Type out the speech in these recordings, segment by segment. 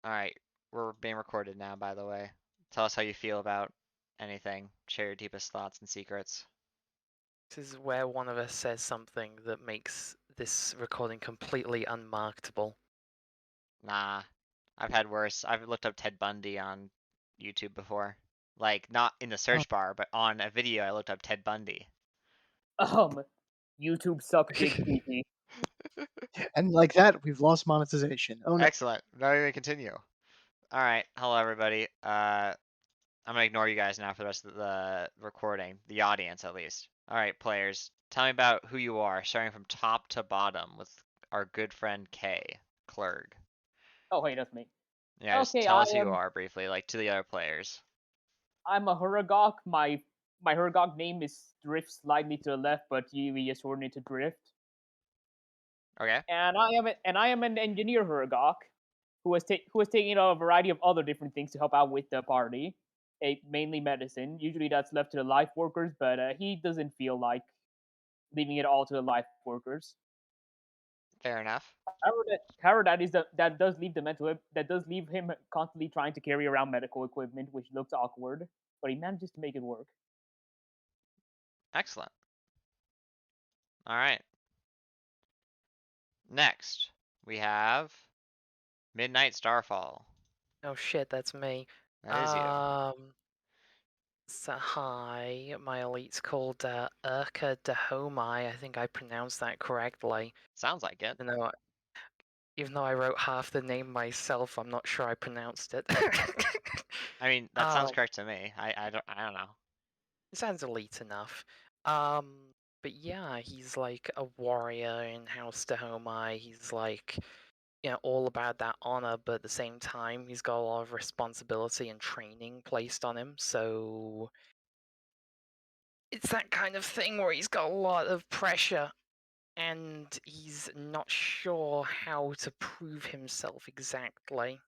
Alright, we're being recorded now, by the way. Tell us how you feel about anything. Share your deepest thoughts and secrets. This is where one of us says something that makes this recording completely unmarketable. Nah, I've had worse. I've looked up Ted Bundy on YouTube before. Like, not in the Oh. search bar, but on a video I looked up Ted Bundy. YouTube suck dick PP. And like that, we've lost monetization. Oh no. Excellent. Now we're gonna continue. Alright, hello everybody. I'm gonna ignore you guys now for the rest of the recording. The audience, at least. Alright, players. Tell me about who you are, starting from top to bottom with our good friend Kay, Clerg. Oh, hey, that's me. Yeah, just Okay, tell us who you are briefly, like to the other players. I'm a Huragok. My Huragok name is Drift slightly to the left, but we just shorten it to Drift. Okay? And I am an engineer Huragok who has taken a variety of other different things to help out with the party. Mainly medicine. Usually that's left to the life workers, but he doesn't feel like leaving it all to the life workers. Fair enough. However, that does leave the mental that does leave him constantly trying to carry around medical equipment, which looks awkward, but he manages to make it work. Excellent. Alright. Next, we have Midnight Starfall. Oh shit, that's me. That is you. So hi, my elite's called Irk Vonda. I think I pronounced that correctly. Sounds like it. Even though I wrote half the name myself, I'm not sure I pronounced it. I mean, that sounds correct to me. I don't know. It sounds elite enough. But yeah, he's like a warrior in House Dahomai. He's like, all about that honor, but at the same time, he's got a lot of responsibility and training placed on him. So it's that kind of thing where he's got a lot of pressure, and he's not sure how to prove himself exactly.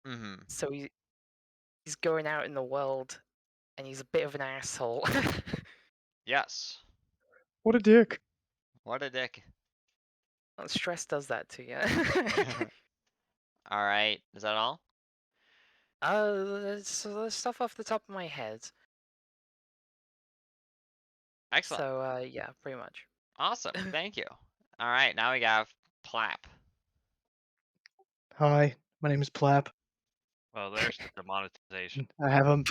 Mm-hmm. So he's going out in the world, and he's a bit of an asshole. Yes. What a dick. What a dick. Stress does that to you. Alright, is that all? So stuff off the top of my head. Excellent. So yeah, pretty much. Awesome. Thank you. Alright, now we have Plap. Hi, my name is Plap. Well, there's the demonetization. I have an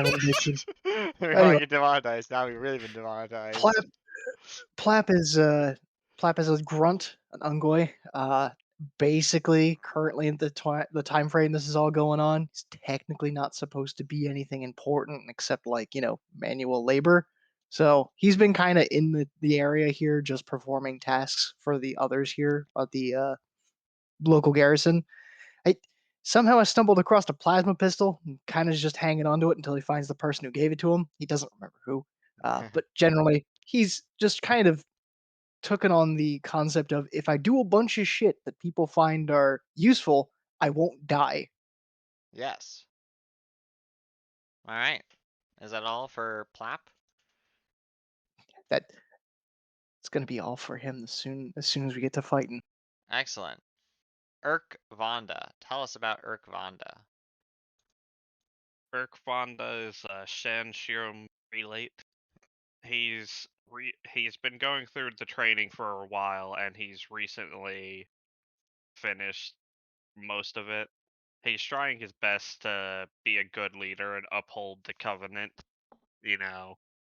addiction. We Anyway. want to get demonetized. Now we've really been demonetized. Plap is a grunt, an Ungoi. Basically, currently at the time frame this is all going on, he's technically not supposed to be anything important except like manual labor. So he's been kind of in the area here, just performing tasks for the others here at the local garrison. Somehow I stumbled across a plasma pistol and kind of just hanging onto it until he finds the person who gave it to him. He doesn't remember who. But generally, he's just kind of taken on the concept of if I do a bunch of shit that people find are useful, I won't die. Yes. Alright. Is that all for Plap? That it's gonna be all for him as soon as we get to fighting. Excellent. Irk Vonda. Tell us about Irk Vonda. Irk Vonda is a Shanshirum relate. He's been going through the training for a while, and he's recently finished most of it. He's trying his best to be a good leader and uphold the covenant,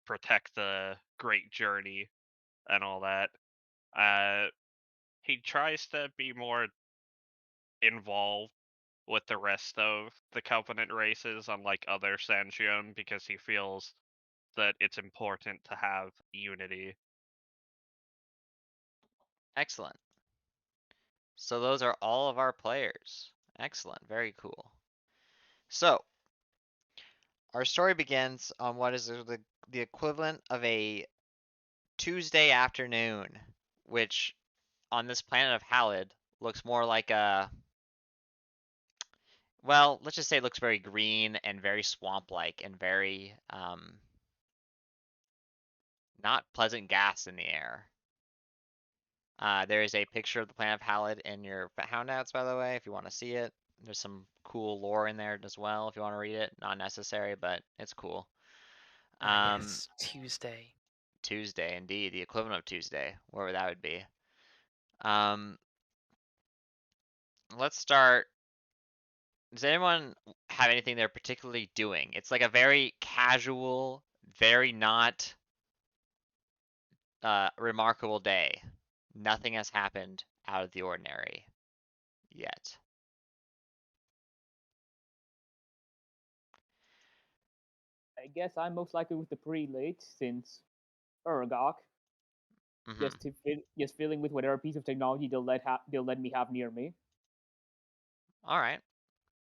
protect the great journey and all that. He tries to be more involved with the rest of the Covenant races, unlike other Sancheon, because he feels that it's important to have unity. Excellent. So those are all of our players. Excellent. Very cool. So, our story begins on what is the equivalent of a Tuesday afternoon, which on this planet of Halid looks more like a, well, let's just say it looks very green and very swamp-like and very not pleasant gas in the air. There is a picture of the planet of Halid in your houndouts, by the way, if you want to see it. There's some cool lore in there as well if you want to read it. Not necessary, but it's cool. Yes, Tuesday. Tuesday, indeed, the equivalent of Tuesday, wherever that would be. Um, let's start. Does anyone have anything they're particularly doing? It's like a very casual, very not remarkable day. Nothing has happened out of the ordinary yet. I guess I'm most likely with the prelate since Urgok. Hmm. Just filling with whatever piece of technology they'll let me have near me. All right.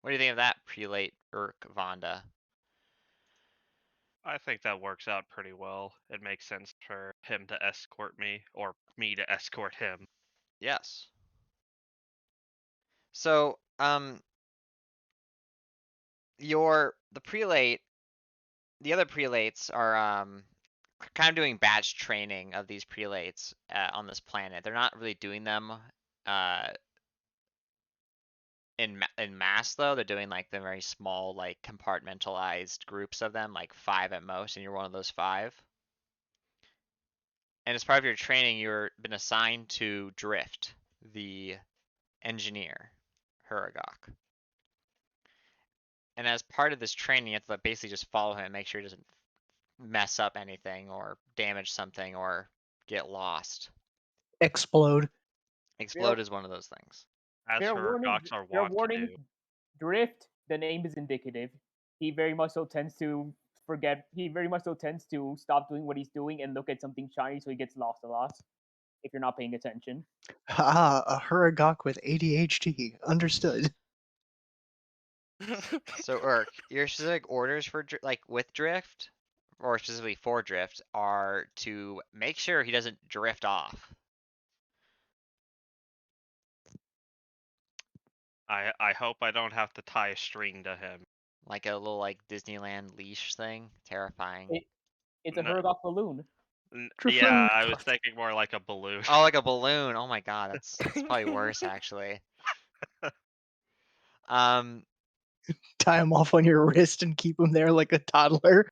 What do you think of that, prelate Irk Vonda? I think that works out pretty well. It makes sense for him to escort me, or me to escort him. Yes. So, the prelate, the other prelates are kind of doing batch training of these prelates on this planet. They're not really doing them uh in mass though. They're doing like the very small, like compartmentalized groups of them, like 5 at most, and you're one of those 5. And as part of your training, you're been assigned to Drift, the engineer, Huragok. And as part of this training, you have to basically just follow him and make sure he doesn't mess up anything or damage something or get lost. Explode. Explode is one of those things. As Hurgoks are fair wont to warning. do. Drift, the name is indicative. He very much so tends to forget. He very much so tends to stop doing what he's doing and look at something shiny, so he gets lost a lot. If you're not paying attention. Ah, a Huragok with ADHD. Understood. So Urk, your specific orders for like with Drift, or specifically for Drift, are to make sure he doesn't drift off. I hope I don't have to tie a string to him. Like a little like Disneyland leash thing. Terrifying. It's a No, Hurgok balloon. yeah, I was thinking more like a balloon. Oh, like a balloon. Oh my god, that's probably worse actually. Um, Tie him off on your wrist and keep him there like a toddler.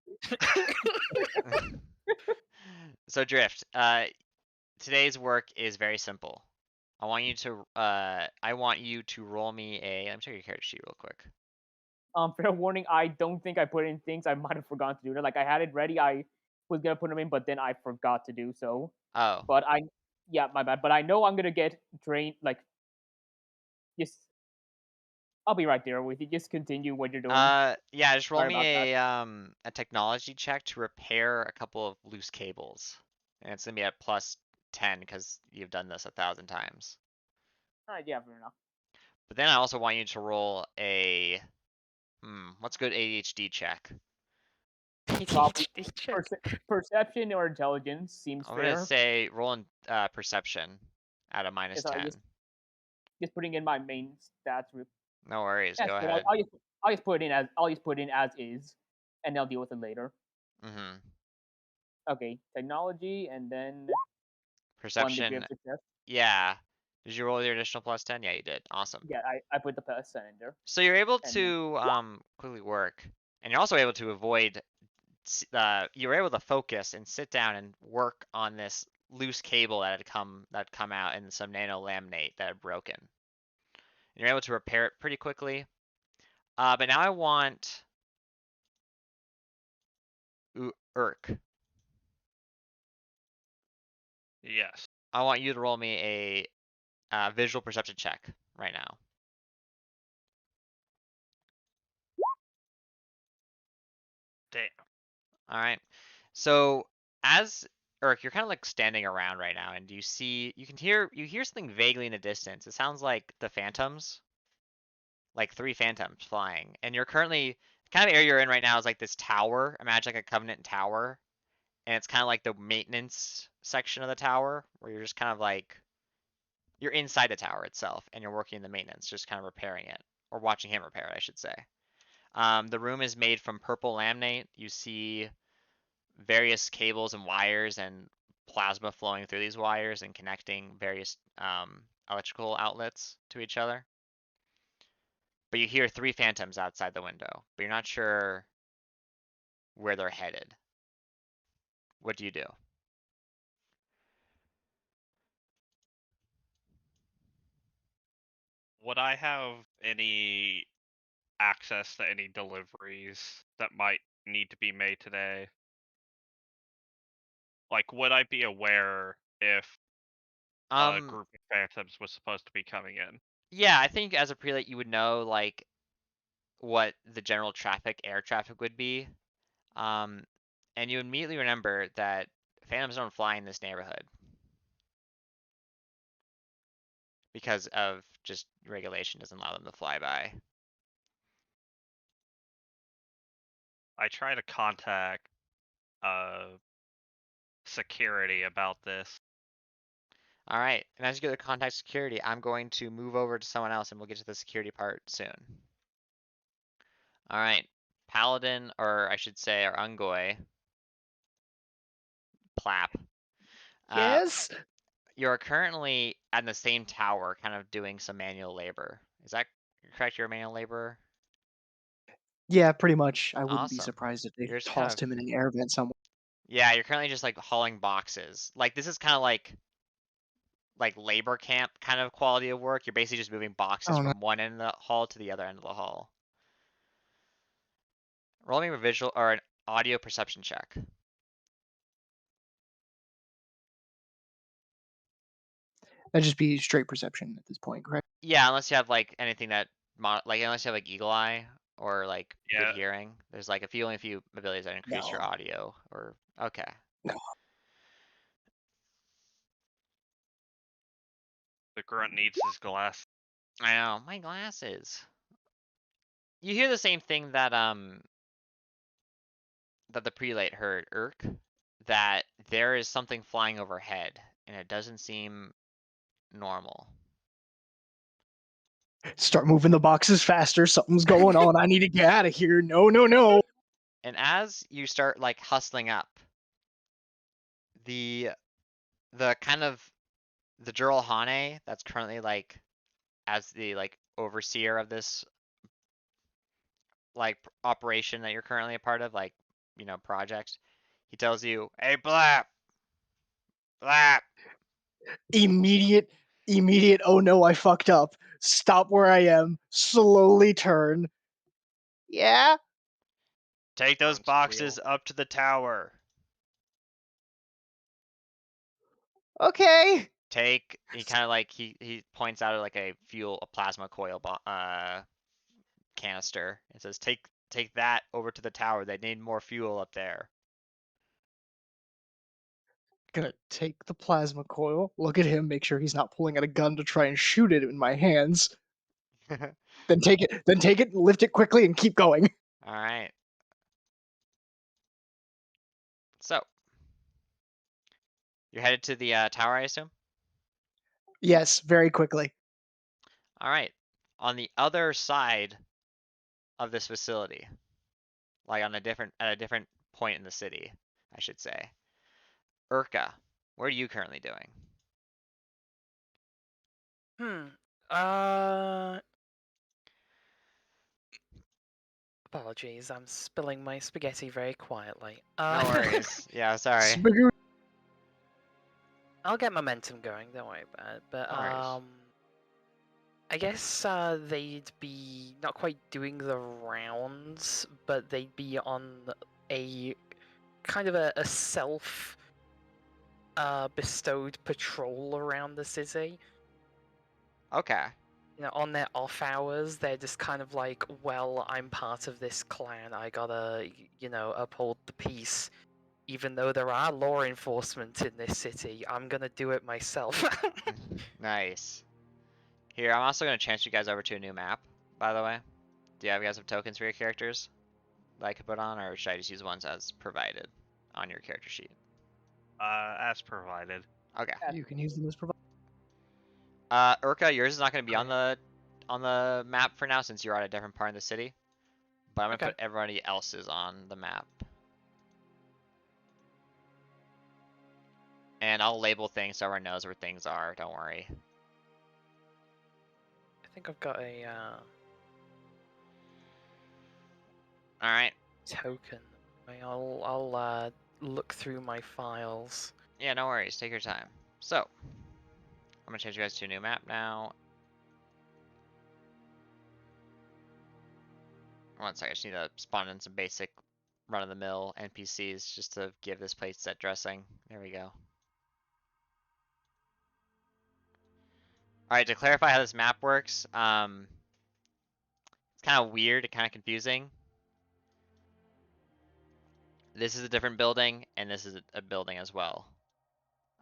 so Drift, today's work is very simple. I want you to roll me a. Let me check your character sheet real quick. Fair warning. I don't think I put in things I might have forgotten to do. Like I had it ready. I was gonna put them in, but then I forgot to do so. Oh, But yeah, my bad. But I know I'm gonna get drained. Like, just I'll be right there with you. Just continue what you're doing. yeah, just roll Sorry me about a technology check to repair a couple of loose cables, and it's gonna be at +10 because you've done this 1,000 times. Yeah, fair enough. But then I also want you to roll a what's a good ADHD check? Probably ADHD check. perception or intelligence seems I'm fair. gonna say roll in perception at a -10. Just putting in my main stats. No worries, Yes, go but ahead. I'll just put it in as is, and I'll deal with it later. Mm-hmm. Okay, technology, and then 1 degree Perception, of success. yeah. Did you roll your additional +10? Yeah, you did. Awesome. Yeah, I put the percent in there. So you're able And to quickly work, and you're also able to avoid. You're able to focus and sit down and work on this loose cable that had come out and some nano laminate that had broken. And you're able to repair it pretty quickly. But now I want Urk. Yes. I want you to roll me a visual perception check right now. Damn. All right. So as Urk, you're kind of like standing around right now, and you hear something vaguely in the distance. It sounds like the phantoms, like 3 phantoms flying. And you're currently kind of area you're in right now is like this tower. Imagine like a Covenant tower, and it's kind of like the maintenance section of the tower where you're just kind of like you're inside the tower itself, and you're working in the maintenance, just kind of repairing it or watching him repair it, I should say. The room is made from purple laminate. You see various cables and wires and plasma flowing through these wires and connecting various electrical outlets to each other. but you hear 3 phantoms outside the window, but you're not sure where they're headed. What do you do? Would I have any access to any deliveries that might need to be made today? Like, would I be aware if a group of phantoms was supposed to be coming in? Yeah, I think as a prelate you would know like what the general air traffic would be. And you immediately remember that phantoms don't fly in this neighborhood because of just regulation doesn't allow them to fly by. I try to contact security about this. All right, and as you go to contact security, I'm going to move over to someone else and we'll get to the security part soon. All right, Paladin, or I should say our Ungoy, Plap. Yes. You're currently at the same tower, kind of doing some manual labor. Is that correct? You're a manual laborer? Yeah, pretty much. I wouldn't be Awesome. surprised if they You're just kind tossed of, him in an air vent somewhere. yeah, you're currently just like hauling boxes. Like this is kind of like labor camp kind of quality of work. You're basically just moving boxes Oh no. from one end of the hall to the other end of the hall. Roll me a visual or an audio perception check. That'd just be straight perception at this point, correct? Yeah, unless you have like anything that unless you have like eagle eye or like good Yeah. hearing. There's like only a few abilities that increase your No. audio or okay. No. The grunt needs his glass. I know, my glasses. You hear the same thing that that the prelate heard, Irk, that there is something flying overhead and it doesn't seem normal. Start moving the boxes faster. Something's going on. I need to get out of here. No, no, no. And as you start like hustling up, the kind of the Jural Hane that's currently like as the like overseer of this like operation that you're currently a part of, like, you know, project, he tells you, "Hey, Blap, Blap." Immediate. Oh no, I fucked up. Stop where I am. Slowly turn. Yeah. Take those Don't boxes squeal. up to the tower. Okay. He kind of like he points out like a plasma coil canister and says, take that over to the tower. They need more fuel up there. Gonna take the plasma coil, look at him, make sure he's not pulling out a gun to try and shoot it in my hands. Then take it, lift it quickly, and keep going. All right. So you're headed to the tower, I assume? Yes, very quickly. All right. On the other side of this facility, like at a different point in the city, I should say. Urka, what are you currently doing? Apologies, I'm spilling my spaghetti very quietly. No worries. Yeah, sorry. Spaghetti. I'll get momentum going, don't worry about it. But No worries. I guess they'd be not quite doing the rounds, but they'd be on a kind of a self bestowed patrol around the city. Okay. You know, on their off hours, they're just kind of like, well, I'm part of this clan. I gotta, you know, uphold the peace. Even though there are law enforcement in this city, I'm gonna do it myself. Nice. Here, I'm also going to chance you guys over to a new map, by the way. Do you guys have tokens for your characters that I could put on, or should I just use the ones as provided on your character sheet? As provided. Okay. You can use them as provided. Urka, yours is not going to be on Alright. the map for now since you're at a different part of the city. But I'm going to Okay. put everybody else's on the map. And I'll label things so everyone knows where things are, don't worry. I think I've got a All right. Token. I'll look through my files. Yeah, no worries. Take your time. So, I'm gonna change you guys to a new map now. One second, I just need to spawn in some basic run-of-the-mill NPCs just to give this place set dressing. There we go. Alright, to clarify how this map works, it's kind of weird and kind of confusing. This is a different building, and this is a building as well.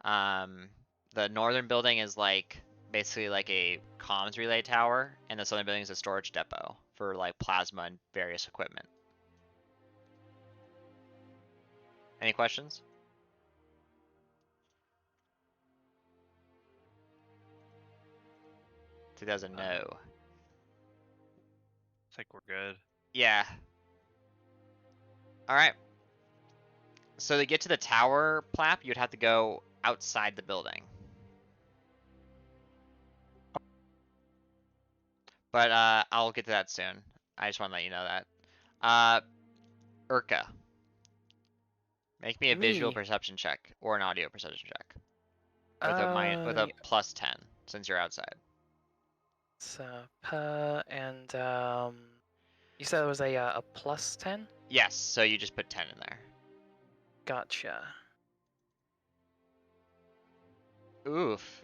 The northern building is like basically like a comms relay tower, and the southern building is a storage depot for like plasma and various equipment. Any questions? He doesn't know. I think we're good. Yeah. Alright. So to get to the tower, Plap, you'd have to go outside the building. But I'll get to that soon. I just want to let you know that. Urka. Make me a visual Me? perception check or an audio perception check. With a plus 10 since you're outside. So and you said it was a plus 10? Yes, so you just put 10 in there. Gotcha. Oof.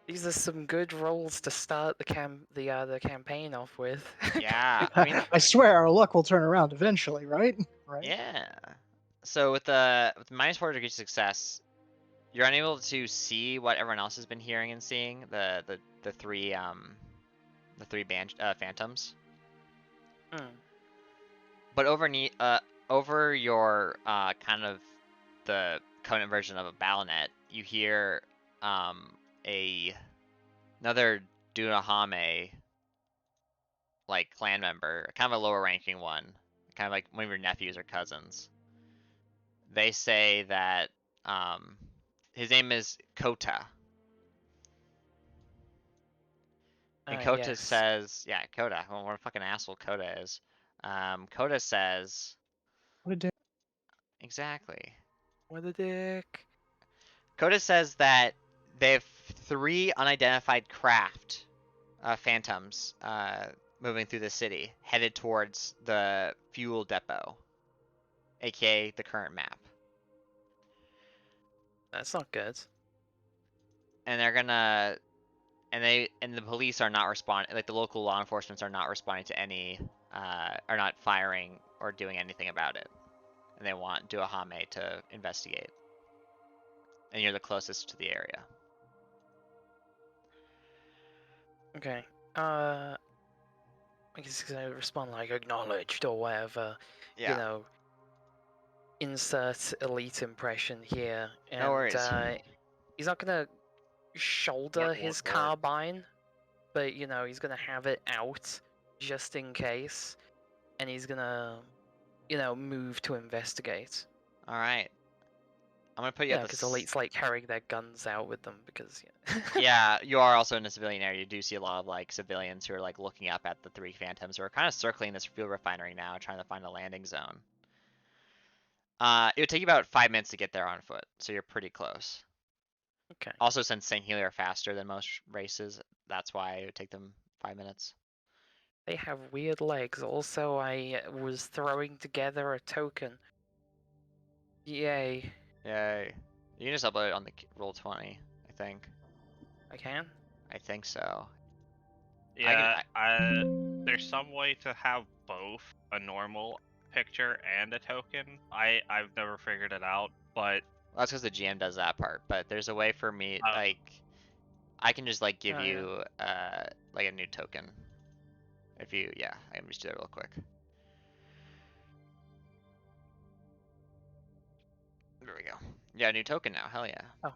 These are some good rolls to start the campaign off with. Yeah, I mean, I swear our luck will turn around eventually, right? Right. yeah. So with the -4 degrees success, you're unable to see what everyone else has been hearing and seeing. The three phantoms. But over your kind of the Covenant version of a Battlenet, you hear another Dunahame like clan member, kind of a lower ranking one, kind of like one of your nephews or cousins. They say that his name is Kota. And Kota Yes. says, yeah, Kota. Well, what a fucking asshole Kota is. Kota says, What a dick. exactly. What a dick. Kota says that they have 3 unidentified craft phantoms moving through the city, headed towards the fuel depot, aka the current map. That's not good. And they're gonna, and the police are not responding. Like the local law enforcement are not responding to any, are not firing or doing anything about it. And they want Duahame to investigate. And you're the closest to the area. Okay. I guess he's gonna respond like acknowledged or whatever. Yeah. You know, insert elite impression here. And No worries. he's not gonna shoulder his What? carbine, but you know, he's gonna have it out just in case. And he's gonna, you know, move to investigate. All right. I'm gonna put you Yeah, at because the. elites like carrying their guns out with them because. Yeah, you are also in a civilian area. You do see a lot of like civilians who are like looking up at the 3 phantoms who are kind of circling this fuel refinery now, trying to find a landing zone. It would take you about 5 minutes to get there on foot, so you're pretty close. Okay. Also, since St. Heli are faster than most races, that's why it would take them 5 minutes. They have weird legs. Also, I was throwing together a token. Yay. Yay. You can just upload it on the Roll20, I think. I can? I think so. Yeah, there's some way to have both a normal picture and a token. I've never figured it out, but Well, that's because the GM does that part, but there's a way for me, like, I can just, like, give you, like, a new token. If you, yeah, I can just do that real quick. There we go. Yeah, new token now, hell yeah. Oh,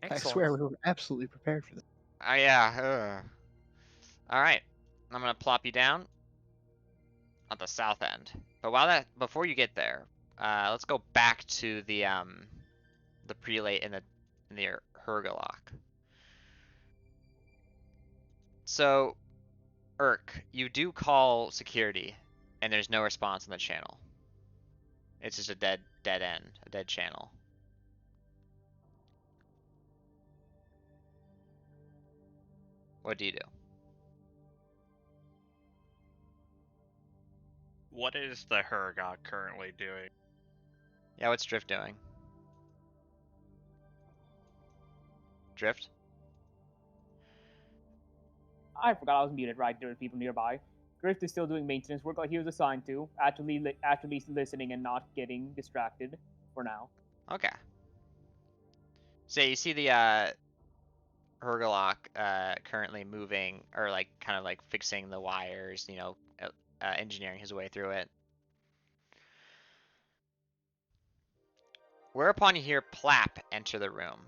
excellent. I swear we were absolutely prepared for this. Yeah. Alright, I'm gonna plop you down at the south end. But before you get there, let's go back to the prelate in the Hergalok. So, Irk, you do call security and there's no response on the channel. It's just a dead end, a dead channel. What do you do? What is the Hergog currently doing? Yeah, what's Drift doing? Drift? I forgot I was muted. Right, there are people nearby. Grift is still doing maintenance work like he was assigned to, actually listening and not getting distracted for now. Okay. So you see the Hergolok currently moving, or like kind of like fixing the wires, you know, engineering his way through it. Whereupon you hear Plap enter the room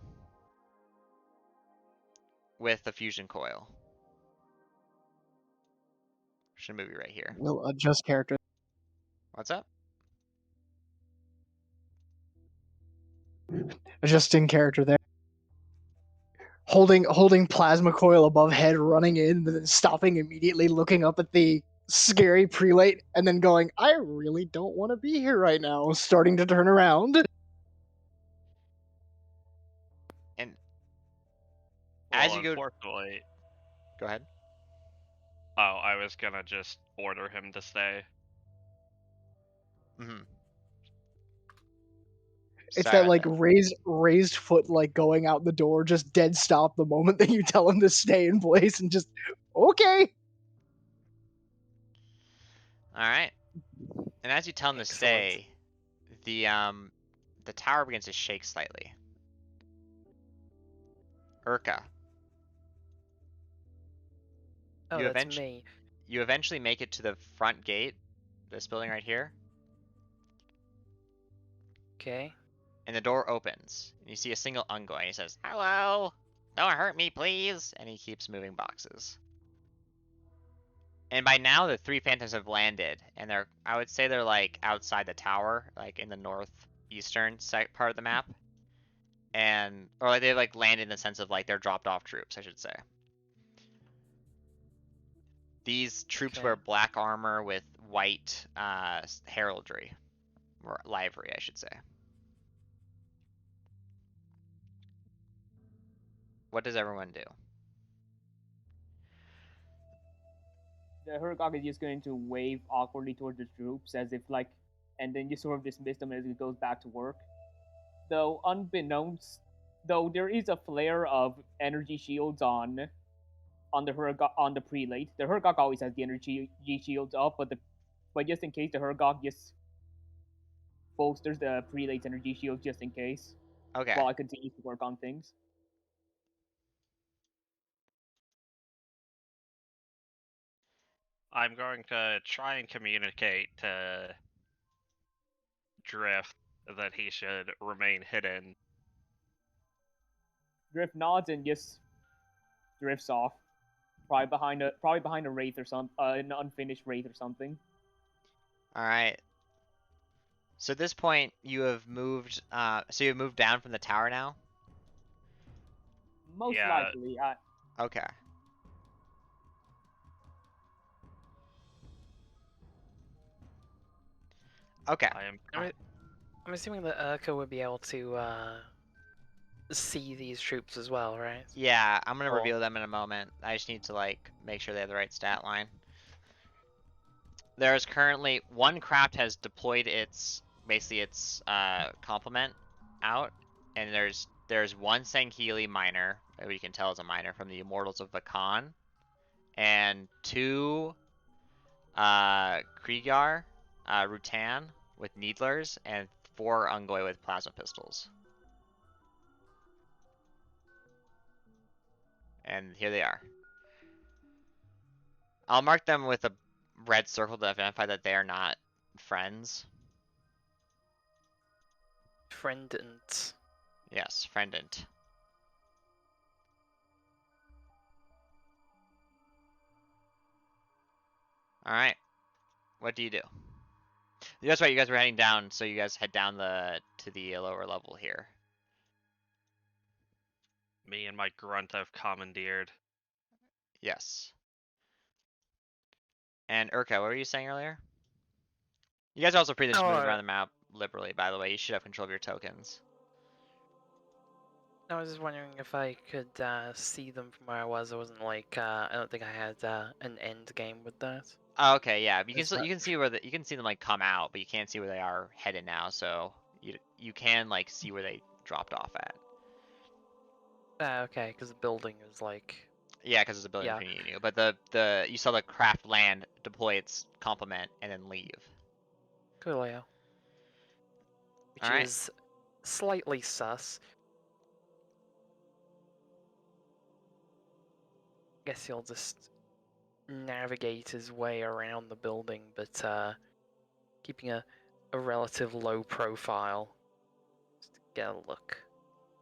with the fusion coil. Should move you right here. We'll adjust character. What's up? Adjusting character there. Holding plasma coil above head, running in, and then stopping immediately, looking up at the scary prelate, and then going, I really don't want to be here right now. Starting to turn around. And Well, as you go, unfortunately, go ahead. oh, I was gonna just order him to stay. Mm-hmm. It's Sorry that about like that. raised foot, like going out the door, just dead stop the moment that you tell him to stay in place, and just okay. All right. And as you tell him to Excellent. stay, the tower begins to shake slightly. Urka, Oh, you that's eventually me. make it to the front gate, this building right here, Okay. and the door opens. And you see a single Ungoy. He says, "Hello, don't hurt me, please." And he keeps moving boxes. And by now, the three phantoms have landed, and I would say they're like outside the tower, like in the northeastern part of the map, or like they like landed in the sense of like they're dropped off troops, I should say. These troops Okay. wear black armor with white heraldry, or livery, I should say. What does everyone do? The Hergog is just going to wave awkwardly towards the troops as if like, and then just sort of dismiss them as it goes back to work. Though though there is a flare of energy shields on the Hergog on the prelate. The Hergog always has the energy shields up, but just in case, the Hergog just bolsters the prelate's energy shields just in case. Okay. While I continue to work on things. I'm going to try and communicate to Drift that he should remain hidden. Drift nods and just drifts off, probably behind a wraith or an unfinished wraith or something. All right. So at this point, you have moved. So you've moved down from the tower now. Most Yeah. likely, Okay. Okay. I'm assuming that Urka would be able to see these troops as well, right? Yeah, I'm gonna Or- reveal them in a moment. I just need to like make sure they have the right stat line. There is currently one craft has deployed its complement out, and there's one Sangheili miner, who you can tell is a miner from the Immortals of Vakan, and two Kriegar, Rutan with needlers, and 4 Ungoy with plasma pistols. And here they are. I'll mark them with a red circle to identify that they are not friends. Friendant. Yes, friendant. Alright. What do you do? That's right, you guys were heading down, so you guys head down to the lower level here. Me and my grunt have commandeered. Yes. And Urka, what were you saying earlier? You guys are also free to just move Oh, around the map liberally, by the way. You should have control of your tokens. I was just wondering if I could see them from where I was. I wasn't like I don't think I had an end game with that. Oh, okay, yeah. You can Is still, that- you can see where you can see them like come out, but you can't see where they are headed now. So you can like see where they dropped off at. Okay, because the building is like Yeah, because there's a building Yeah. between you and you. But the you saw the craft land deploy its complement and then leave. Coolio, which All right. is slightly sus. Guess he'll just navigate his way around the building, but keeping a relative low profile. Just to get a look.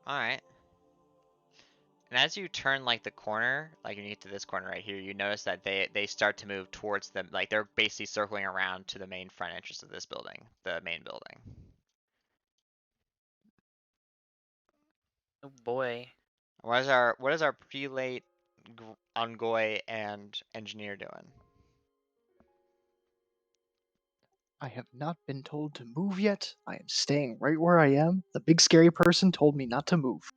All right. And as you turn like the corner, like when you get to this corner right here, you notice that they start to move towards them. Like they're basically circling around to the main front entrance of this building, the main building. Oh boy. What is our prelate, Ongoy, and engineer doing? I have not been told to move yet. I am staying right where I am. The big scary person told me not to move.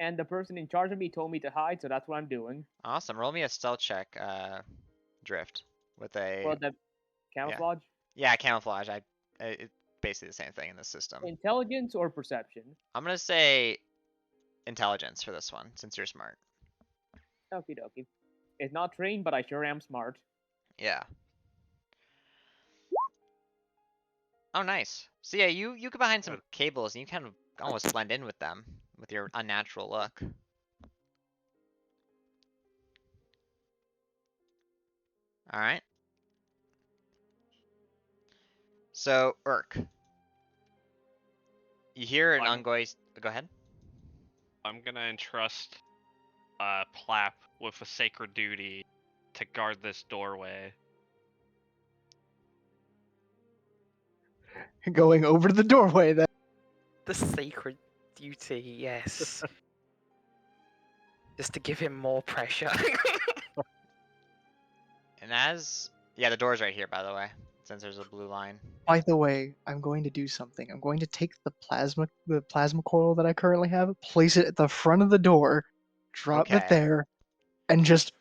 And the person in charge of me told me to hide, so that's what I'm doing. Awesome. Roll me a stealth check, Drift, with a For the camouflage, yeah camouflage. It's basically the same thing in this system. intelligence or perception. I'm gonna say intelligence for this one since you're smart. Okie dokie. It's not trained, but I sure am smart. Yeah. Oh, nice. So yeah, you get behind some cables and you kind of almost blend in with them with your unnatural look. All right. So Irk, you hear an Ungoy. Go ahead. I'm gonna entrust Plap with a sacred duty to guard this doorway. Going over to the doorway then. The sacred duty, yes. Just to give him more pressure. And yeah, the door's right here, by the way, since there's a blue line. By the way, I'm going to do something. I'm going to take the plasma coil that I currently have, place it at the front of the door, drop it Okay. there, and just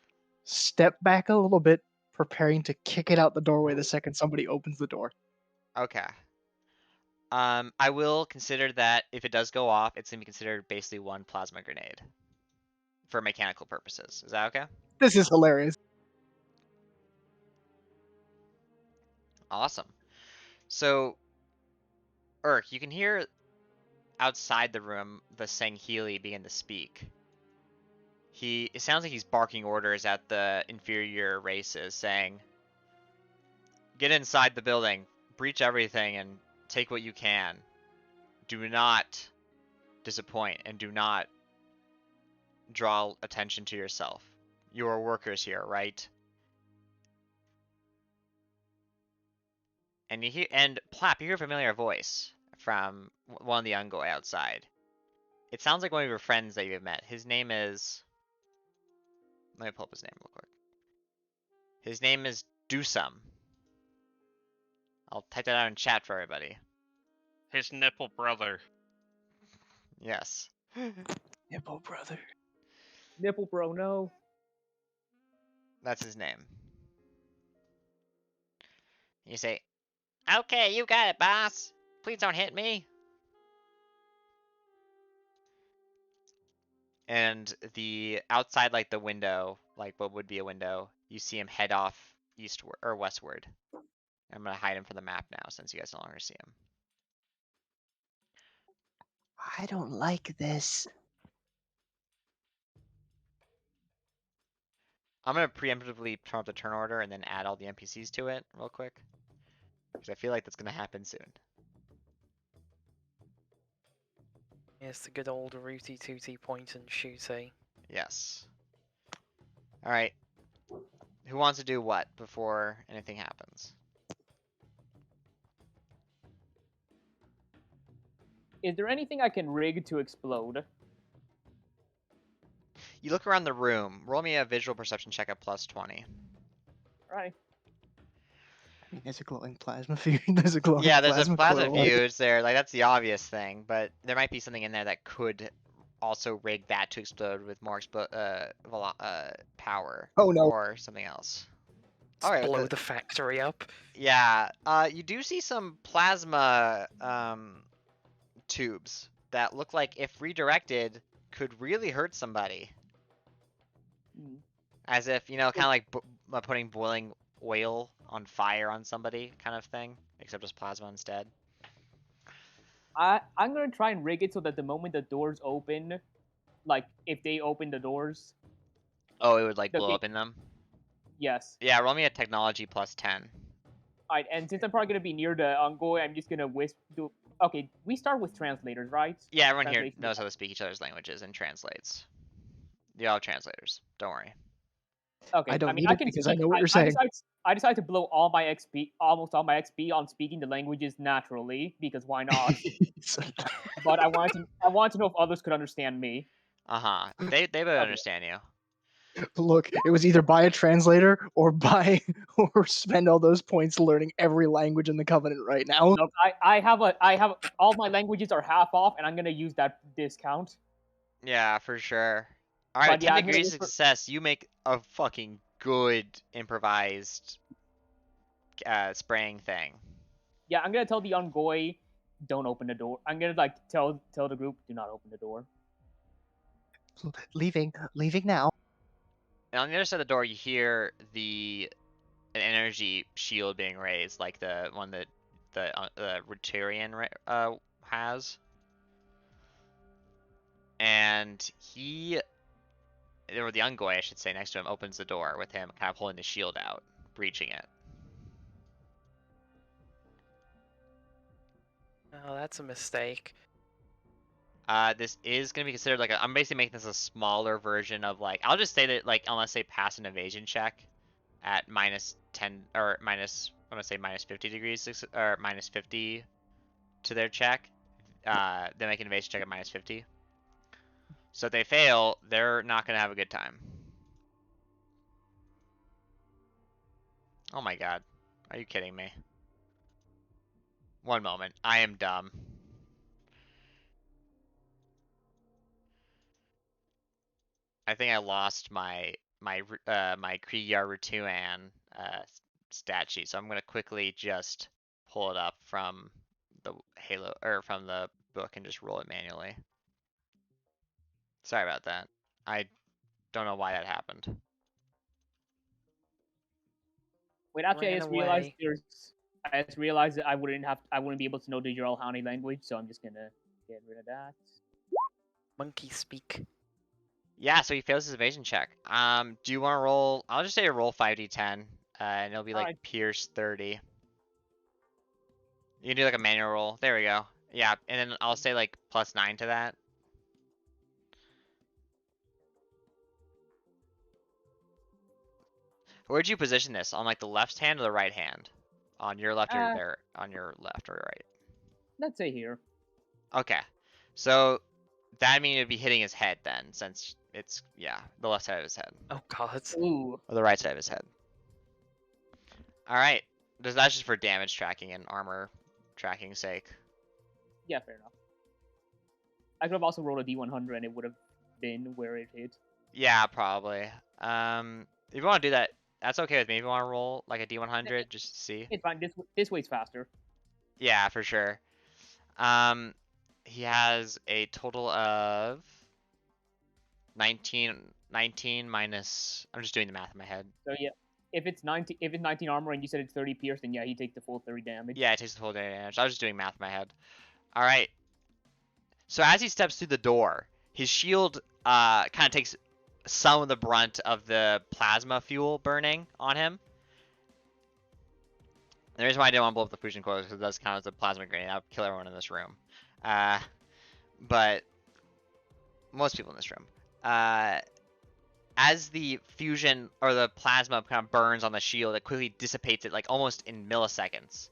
step back a little bit, preparing to kick it out the doorway the second somebody opens the door. Okay. I will consider that if it does go off, it's gonna be considered basically one plasma grenade for mechanical purposes. Is that okay? This is hilarious. Awesome. So, Urk, you can hear outside the room the Sangheili begin to speak. It sounds like he's barking orders at the inferior races, saying, "Get inside the building, breach everything, and take what you can. Do not disappoint, and do not draw attention to yourself. You are workers here, right?" And Plap, you hear a familiar voice from one of the Ungoy outside. It sounds like one of your friends that you've met. His name is... Let me pull up his name real quick. His name is Dusum. I'll type that out in chat for everybody. His nipple brother. Yes. Nipple brother. Nipple bro, no. That's his name. You say, "Okay, you got it, boss. Please don't hit me." And the outside, like the window, like what would be a window, you see him head off eastward or westward. I'm gonna hide him from the map now since you guys no longer see him. I don't like this. I'm gonna preemptively turn up the turn order and then add all the NPCs to it real quick, because I feel like that's gonna happen soon. Yes, the good old rooty tooty point and shooty. Yes. All right. Who wants to do what before anything happens? Is there anything I can rig to explode? You look around the room. Roll me a visual perception check at +20. Right. I mean, there's a glowing plasma fuse. There's a glowing Yeah, there's a plasma plasma coil. fuse there. Like that's the obvious thing, but there might be something in there that could also rig that to explode with more power Oh no! or something else. Just All right. blow the factory up. Yeah. You do see some plasma tubes that look like, if redirected, could really hurt somebody. Mm. As if, you know, kind of like putting boiling oil on fire on somebody kind of thing, except just plasma instead. I'm gonna try and rig it so that the moment the doors open, like if they open the doors, Oh, it would like the blow ga- up in them? yes. Yeah, roll me a technology plus 10. Alright, and since I'm probably gonna be near the envoy, I'm just gonna do. Okay, we start with translators, right? Yeah, everyone here Translation. knows how to speak each other's languages and translates. You all have translators. Don't worry. Okay, I don't I mean need I it can because speak. I know what you're saying. I decided to blow all my XP, almost all my XP, on speaking the languages naturally because why not? But I wanted to know if others could understand me. Uh-huh. They would Okay. understand you. Look, it was either buy a translator or buy or spend all those points learning every language in the Covenant right now. Look, I have all my languages are half off, and I'm gonna use that discount. Yeah, for sure. Alright, But 10 yeah, I'm gonna degrees wait of for. success. You make a fucking good improvised spraying thing. Yeah, I'm gonna tell the envoy, don't open the door. I'm gonna like tell the group, do not open the door. Leaving now. And on the other side of the door, you hear an energy shield being raised, like the one that the Rotarian has. And he, or the Ungoy, I should say, next to him, opens the door with him kind of holding the shield out, breaching it. Oh, that's a mistake. This is going to be considered like I'm basically making this a smaller version of like, I'll just say that like, unless they pass an evasion check at minus 10, or minus, I'm going to say minus 50 degrees, or minus 50 to their check, they make an evasion check at minus 50. So if they fail, they're not going to have a good time. Oh my god. Are you kidding me? One moment. I am dumb. I think I lost my Krieger Rutan stat sheet, so I'm gonna quickly just pull it up from the Halo or from the book and just roll it manually. Sorry about that. I don't know why that happened. Wait, actually, Ran away. I just realized that I wouldn't be able to know the Ural Hounding language, so I'm just gonna get rid of that. Monkey speak. Yeah, so he fails his evasion check. Do you want to roll? I'll just say roll 5d10, and it'll be like Alright. Pierce 30. You can do like a manual roll. There we go. Yeah, and then I'll say like plus 9 to that. Where'd you position this? On like the left hand or the right hand? On your left or there? On your left or right? Let's say here. Okay. So that means it'd be hitting his head then, since it's, yeah, the left side of his head. Oh god. Ooh. Or the right side of his head. Alright. That's just for damage tracking and armor tracking sake. Yeah, fair enough. I could have also rolled a D100 and it would have been where it hit. Yeah, probably. If you want to do that, that's okay with me. If you want to roll like a D100, just to see. It's fine. This way's faster. Yeah, for sure. He has a total of 19 minus. I'm just doing the math in my head. So yeah, if it's 19 armor and you said it's 30 pierce, then yeah, he takes the full 30 damage. Yeah, it takes the full damage. I was just doing math in my head. All right. So as he steps through the door, his shield kind of takes some of the brunt of the plasma fuel burning on him. And the reason why I didn't want to blow up the fusion coil is because it does count as a plasma grenade. That would kill everyone in this room. But most people in this room. As the fusion or the plasma kind of burns on the shield, it quickly dissipates it like almost in milliseconds.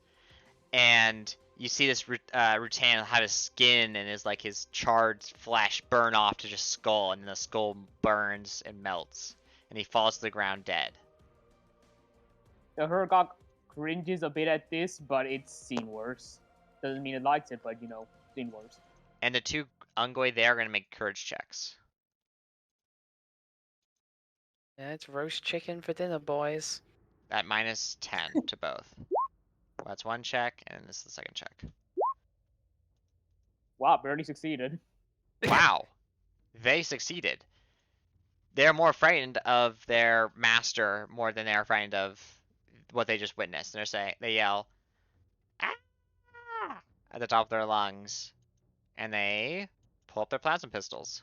And you see this Rutan have his skin and his charred flesh burn off to just skull, and then the skull burns and melts, and he falls to the ground dead. The Hergok cringes a bit at this, but it's seen worse. Doesn't mean it likes it, but seen worse. And the two Ungoi there are gonna make courage checks. Yeah, it's roast chicken for dinner, boys. At -10 to both. Well, that's one check, and this is the second check. Wow, barely succeeded. Wow, they succeeded. They're more frightened of their master more than they are frightened of what they just witnessed. They yell, "Ah!" at the top of their lungs, and they pull up their plasma pistols.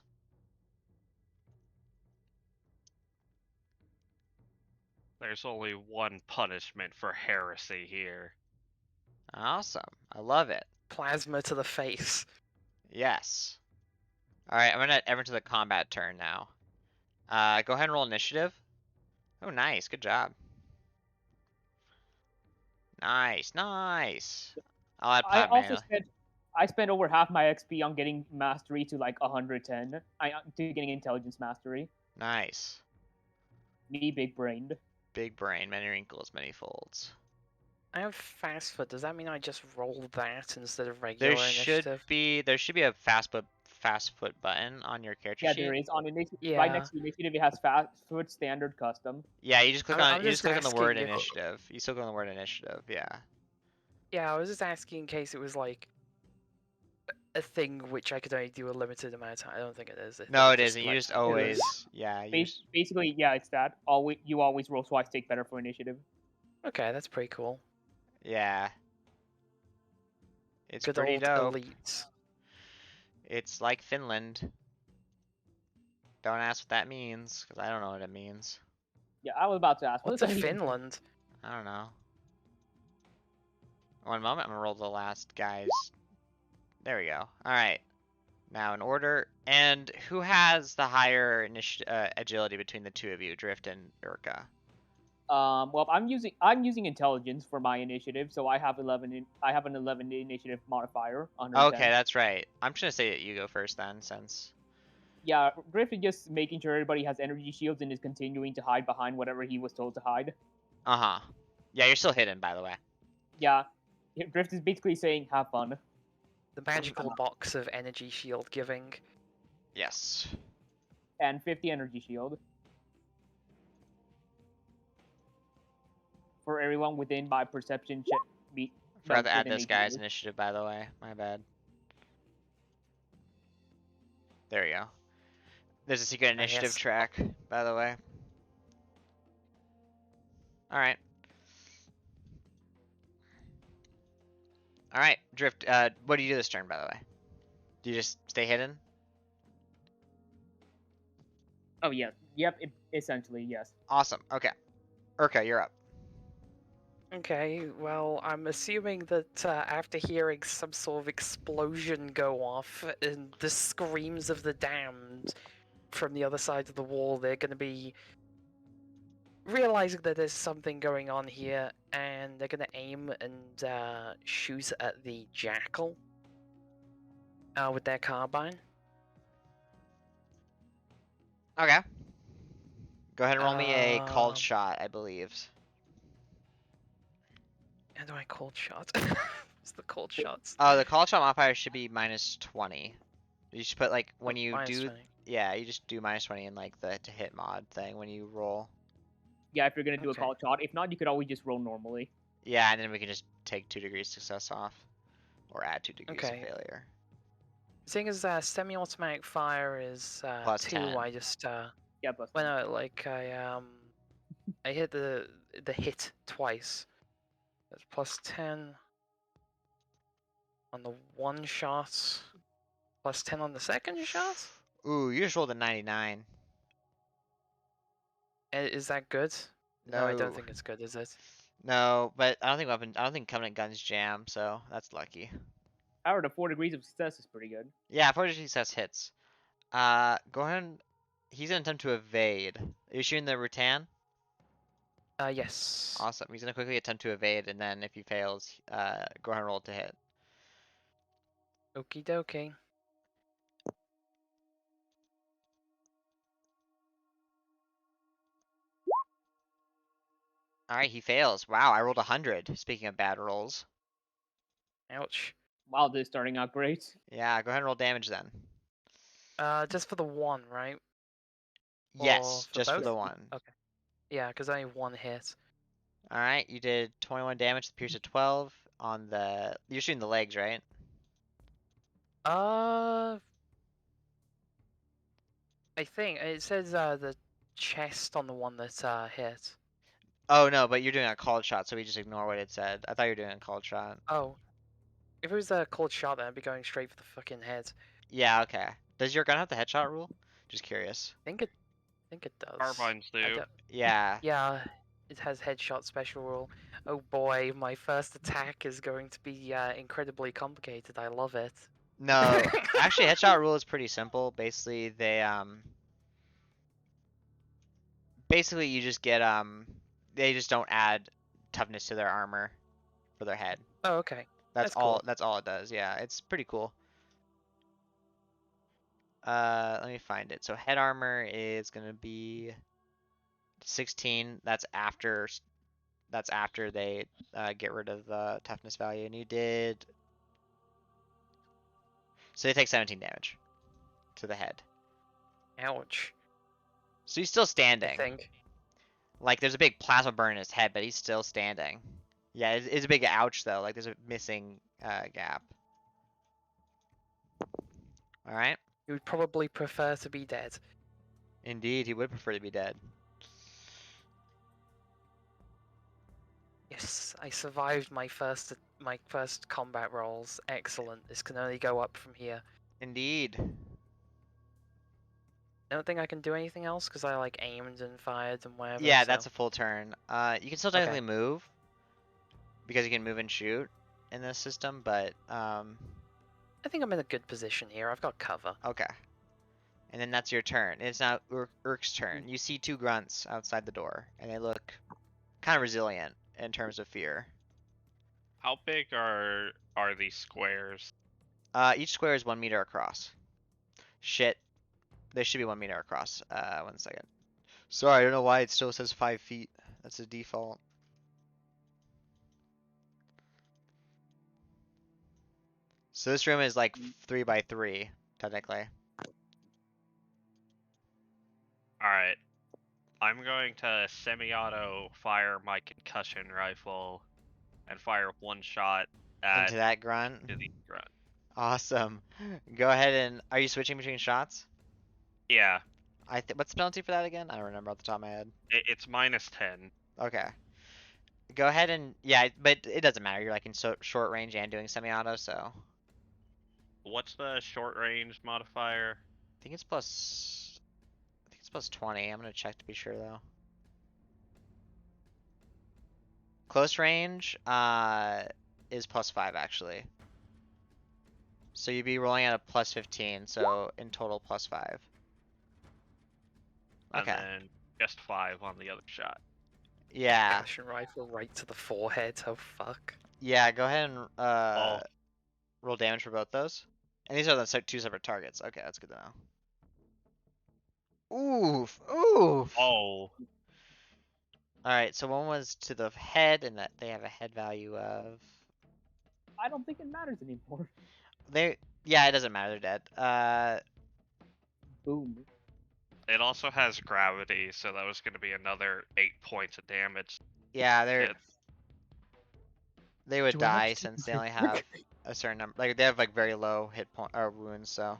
There's only one punishment for heresy here. Awesome, I love it. Plasma to the face. Yes. All right, I'm gonna enter the combat turn now. Go ahead and roll initiative. Oh, nice, good job. Nice, nice. I'll add I plat also manually. spent over half my XP on getting mastery to like 110. To getting intelligence mastery. Nice. Me big brained. Big brain, many wrinkles, many folds. I have fast foot. Does that mean I just roll that instead of regular There should initiative? be a fast foot button on your character Yeah, sheet. there is on initiative. Yeah. Right next to initiative, it has fast foot standard custom. Yeah, you just click I'm on you just just click on the word asking if- initiative. You still click on the word initiative, yeah. Yeah, I was just asking in case it was like a thing which I could only do a limited amount of time. I don't think it is. I No, think it just isn't. You like- just always yeah, you just, Basically, yeah, it's that. You always roll twice, take better for initiative. Okay, that's pretty cool. yeah. It's Good pretty old dope. elites. It's like Finland. Don't ask what that means, because I don't know what it means. Yeah, I was about to ask. What's What a does that mean? Finland? I don't know. One moment, I'm gonna roll the last guys. There we go. Alright. Now in order. And who has the higher agility between the two of you, Drift and Urka? Well, I'm using intelligence for my initiative, so I have 11. I have an 11 initiative modifier. 110. Okay, that's right. I'm just gonna say that you go first then, since. Yeah, Griff is just making sure everybody has energy shields and is continuing to hide behind whatever he was told to hide. Uh-huh. Yeah, you're still hidden, by the way. Yeah, Griff is basically saying, "Have fun." The magical box of energy shield giving. Yes. And 50 energy shield for everyone within my perception check. Forgot to add this guy's initiative, by the way. My bad. There we go. There's a secret initiative yes. track, by the way. Alright. Alright, Drift, what do you do this turn, by the way? Do you just stay hidden? Oh yeah, yep. Essentially, yes. Awesome, okay. Urka, you're up. Okay, well, I'm assuming that after hearing some sort of explosion go off and the screams of the damned from the other side of the wall, they're going to be realizing that there's something going on here, and they're going to aim and shoot at the jackal with their carbine. Okay. Go ahead and roll me a called Um, shot, I believe. How do I cold shot? What's the cold shots? Oh, the called shot modifier should be -20. You should put, like, when you Minus do... 20. Yeah, you just do -20 in, like, the to hit mod thing when you roll. Yeah, if you're gonna do Okay. a call shot. If not, you could always just roll normally. Yeah, and then we can just take 2 degrees success off. Or add 2 degrees Okay. of failure. Seeing as semi-automatic fire is Plus 2, 10. I just Yeah, plus. when I like I hit the hit twice. That's plus 10 on the one shot. Plus 10 on the second shot. Ooh, you just rolled a 99. Is that good? No, I don't No. think it's good, is it? No, but I don't think Covenant guns jam, so that's lucky. However, the 4 degrees of success is pretty good. Yeah, 4 success hits. Go ahead and... He's gonna attempt to evade. Are you shooting the Rutan? Yes. Awesome. He's gonna quickly attempt to evade, and then if he fails, go ahead and roll to hit. Okie dokie. All right, he fails. Wow, I rolled 100. Speaking of bad rolls. Ouch. Wow, this is starting out great. Yeah, go ahead and roll damage then. Just for the one, right? Yes, for just for both? the one. Okay. Yeah, because only one hit. All right, you did 21 damage to pierce a 12 on the. You're shooting the legs, right? I think it says the chest on the one that hit. Oh no, but you're doing a called shot, so we just ignore what it said. I thought you were doing a called shot. Oh, if it was a cold shot, then I'd be going straight for the fucking head. Yeah, okay. Does your gun have the headshot rule? Just curious. I think it does. Carbines I do. don't- Yeah. Yeah, it has headshot special rule. Oh boy, my first attack is going to be incredibly complicated. I love it. No, actually, headshot rule is pretty simple. Basically, basically you just get they just don't add toughness to their armor for their head. Oh, okay. That's That's all. cool. That's all it does. Yeah, it's pretty cool. Let me find it. So head armor is gonna be 16. That's after. That's after they get rid of the toughness value, and you did. So they take 17 damage to the head. Ouch. So he's still I standing. think. Like there's a big plasma burn in his head, but he's still standing. Yeah, it's a big ouch though. Like there's a missing gap. All right. You would probably prefer to be dead. Indeed, he would prefer to be dead. Yes, I survived my first combat rolls. Excellent. This can only go up from here. Indeed. I don't think I can do anything else because I like aimed and fired and whatever. Yeah, so- that's a full turn. You can still Okay. technically move because you can move and shoot in this system, but I think I'm in a good position here. I've got cover. okay. And then that's your turn. It's now Urk's turn. You see two grunts outside the door, and they look kind of resilient in terms of fear. How big are these squares? Each square is 1 meter across. Shit. They should be 1 meter across. 1 second. Sorry, I don't know why it still says 5 feet. That's the default. So this room is like 3 by 3, technically. Alright. I'm going to semi-auto fire my concussion rifle and fire one shot at Into that grunt. the grunt. Awesome. Go ahead and are you switching between shots? Yeah, What's the penalty for that again? I don't remember off the top of my head. it's -10. Okay. Go ahead and yeah, but it doesn't matter. You're like in short range and doing semi-auto, so What's the short range modifier? I think it's plus 20. I'm gonna check to be sure though. Close range is plus 5 actually. So you'd be rolling at a plus 15, so in total plus 5. And Okay. then just 5 on the other shot. Yeah. Concussion rifle right to the forehead. Oh fuck. Yeah, go ahead and Oh. roll damage for both those. And these are the two separate targets. Okay, that's good to know. Oof. Oof. Oh, Alright, so one was to the head, and that they have a head value of. I don't think it matters anymore. Yeah, it doesn't matter, they're dead. Boom. it also has gravity, so that was going to be another 8 points of damage. Yeah, It- they would Do I have die to since take they only my have a certain number. Like they have like very low hit point or wounds, so.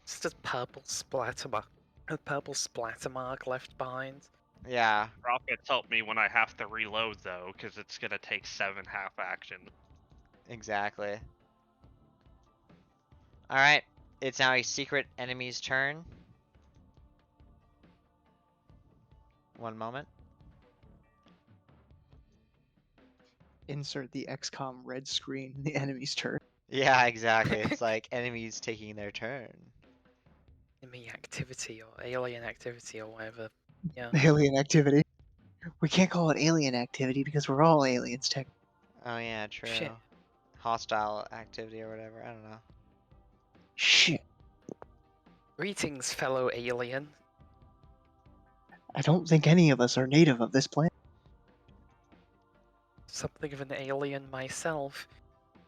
It's just purple splatter mark. A purple splatter mark left behind. Yeah. Rockets help me when I have to reload, though, because it's going to take 7 half actions. Exactly. Alright, it's now a secret enemy's turn. One moment. Insert the XCOM red screen in the enemy's turn. Yeah, exactly. It's like enemies taking their turn. Enemy activity or alien activity or whatever. Yeah. Alien activity. We can't call it alien activity because we're all aliens, tech. Oh yeah, true. Shit. Hostile activity or whatever. I don't know. Shit. Greetings, fellow alien. I don't think any of us are native of this planet. something of an alien myself.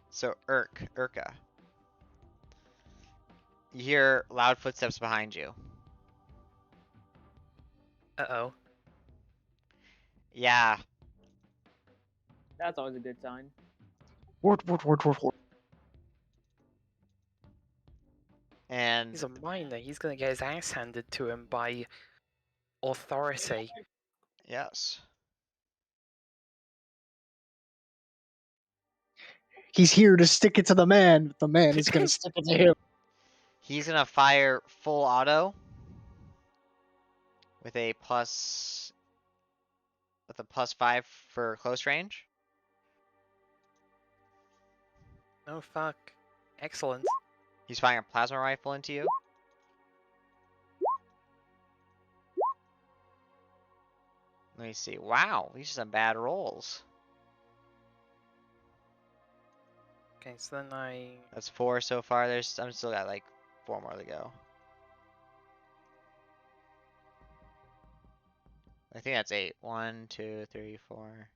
So Urka. You hear loud footsteps behind you. Uh-oh. Yeah, That's always a good sign. Wart. and He's a minor. He's gonna get his ass handed to him by authority. yes. He's here to stick it to the man. The man is gonna stick it to him. He's gonna fire full auto with a +5 for close range. Oh fuck. Excellent. He's firing a plasma rifle into you. Let me see. Wow, these are some bad rolls. Okay, so then I... That's 4 so far. I'm still got like 4 more to go. I think that's 8. 1, 2, 3, 4,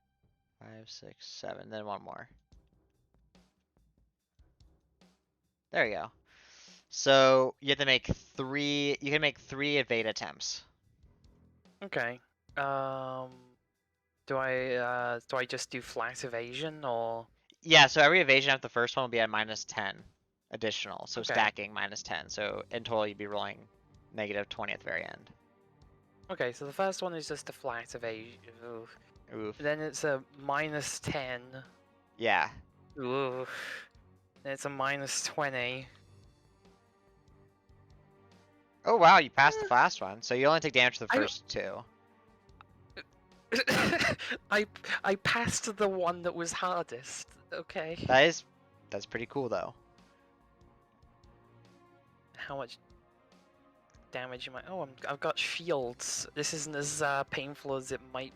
5, 6, 7. Then 1 more. There you go. So you have to make 3. You can make 3 evade attempts. Okay. Do I just do flat evasion or... Yeah. So every evasion after the first one will be at -10 additional. So Okay. stacking -10. So in total you'd be rolling -20 at the very end. Okay, so the first one is just a flat evasion. Oof. Oof. Then it's a -10. Yeah. Oof. Then it's a -20. Oh wow, you passed the last one. So you only take damage to the I- first 2. I passed the one that was hardest. Okay. That's pretty cool though. How much damage am I? Oh, I've got shields. This isn't as painful as it might.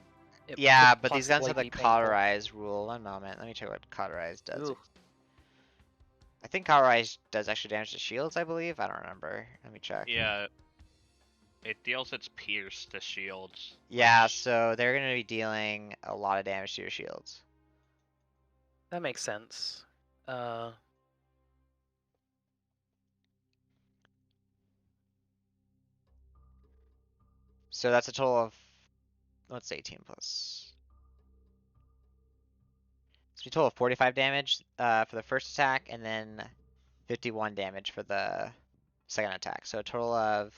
It Yeah, could but these guns have possibly the be painful. cauterize rule. One moment, let me check what cauterize does. Ooh. I think cauterize does extra damage to shields, I believe. I don't remember. Let me check. Yeah. It deals its pierce to shields. Yeah, which- so they're gonna be dealing a lot of damage to your shields. That makes sense. So that's a total of, what's 18 plus? So a total of 45 damage for the first attack, and then 51 damage for the second attack. So a total of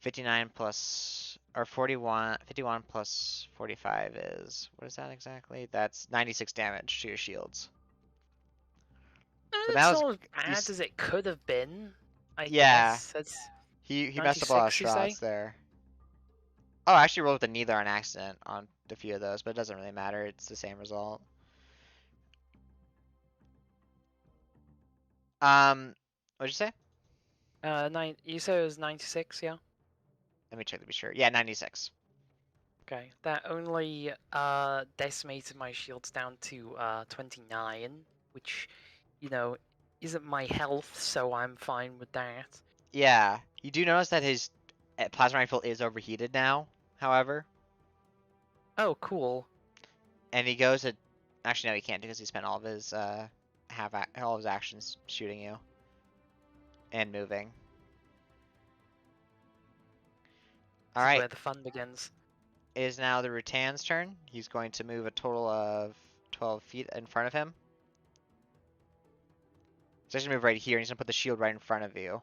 59 plus, or 51 plus 45 is, what is that exactly? That's 96 damage to your shields. But that It's was, not as bad he's- as it could have been. I Yeah. guess that's he messed up a lot of 96, you say? shots there. Oh, I actually rolled with a neither on accident on a few of those, but it doesn't really matter. It's the same result. What'd you say? You said it was 96, yeah? Let me check to be sure. Yeah, 96. Okay, that only decimated my shields down to 29, which, you know, isn't my health, so I'm fine with that. Yeah, you do notice that his plasma rifle is overheated now, however, Oh, cool. and he goes to. Actually, no, he can't because he spent all of his all of his actions shooting you and moving. All This is right, where the fun begins. it is now the Rutan's turn. He's going to move a total of 12 feet in front of him. He's actually gonna move right here, and he's gonna put the shield right in front of you.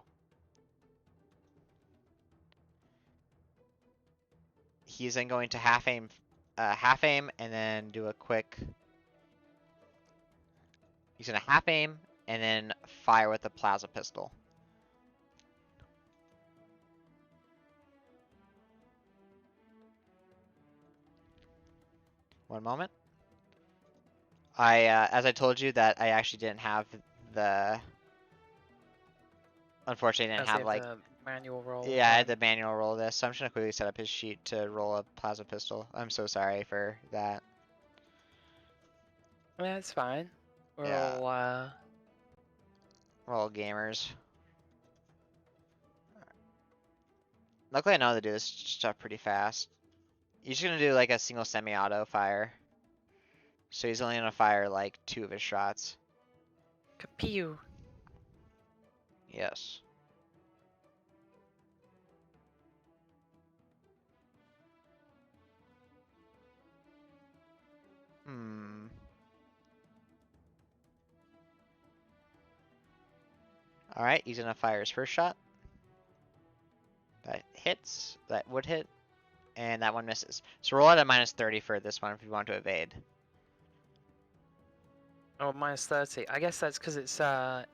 He's then going to half aim, and then do a quick. He's gonna half aim and then fire with the plasma pistol. One moment. As I told you that I actually didn't have the. Unfortunately, I didn't As have if like. the manual roll. Yeah, I had the manual roll this, so I'm just gonna quickly set up his sheet to roll a plasma pistol. I'm so sorry for that. Yeah, it's fine. We're Yeah. all We're all gamers. Luckily, I know how to do this stuff pretty fast. You're just gonna do like a single semi-auto fire. So he's only gonna fire like 2 of his shots. Kapew. Yes. Hmm. Alright, he's gonna fire his first shot. That hits. That would hit. And that one misses. So roll at a -30 for this one if you want to evade. Oh, -30. I guess that's because it's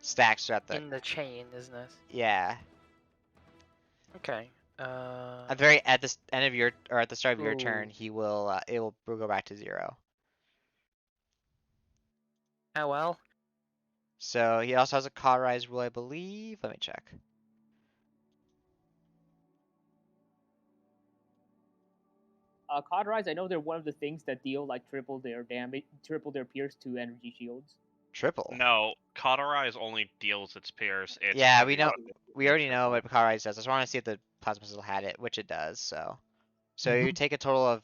Stacks throughout the. in the chain, isn't it? Yeah. Okay. At the end of your or at the start of your turn, Ooh. he will it will go back to 0. Oh well. So he also has a cauterize rule, I believe. Let me check. Cauterize, I know they're one of the things that deal like triple their damage, triple their pierce to energy shields. Triple. No, Cauterize only deals its pierce. It's Yeah, for we the know other we already know triple. what cauterize does. I just want to see if the plasma pistol had it, which it does. So you Mhm. take a total of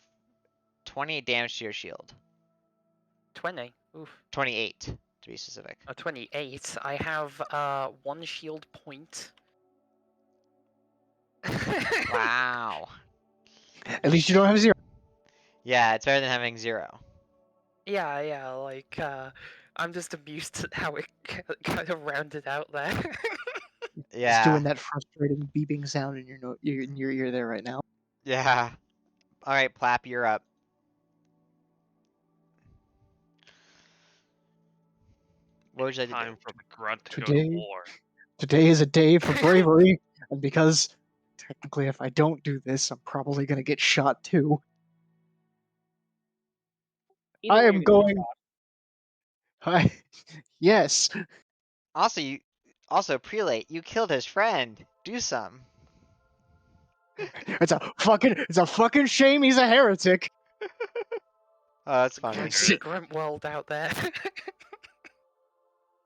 28 damage to your shield. 20. Oof. 28 to be specific. 28. I have 1 shield point. Wow. At least you don't have 0. Yeah, it's better than having 0. Yeah, like I'm just amused at how it kind of rounded out there. It's Yeah. doing that frustrating beeping sound in your ear there right now. Yeah. All right, Plap, you're up. What would you like to do? Time for the grunt to go Today- to war. Today is a day for bravery, and because technically, if I don't do this, I'm probably gonna get shot too. Either I way, am you're gonna get going. shot. Yes. Also, Prelate, you killed his friend. Do some. It's a fucking shame he's a heretic. Oh, that's The funny. grunt world out there.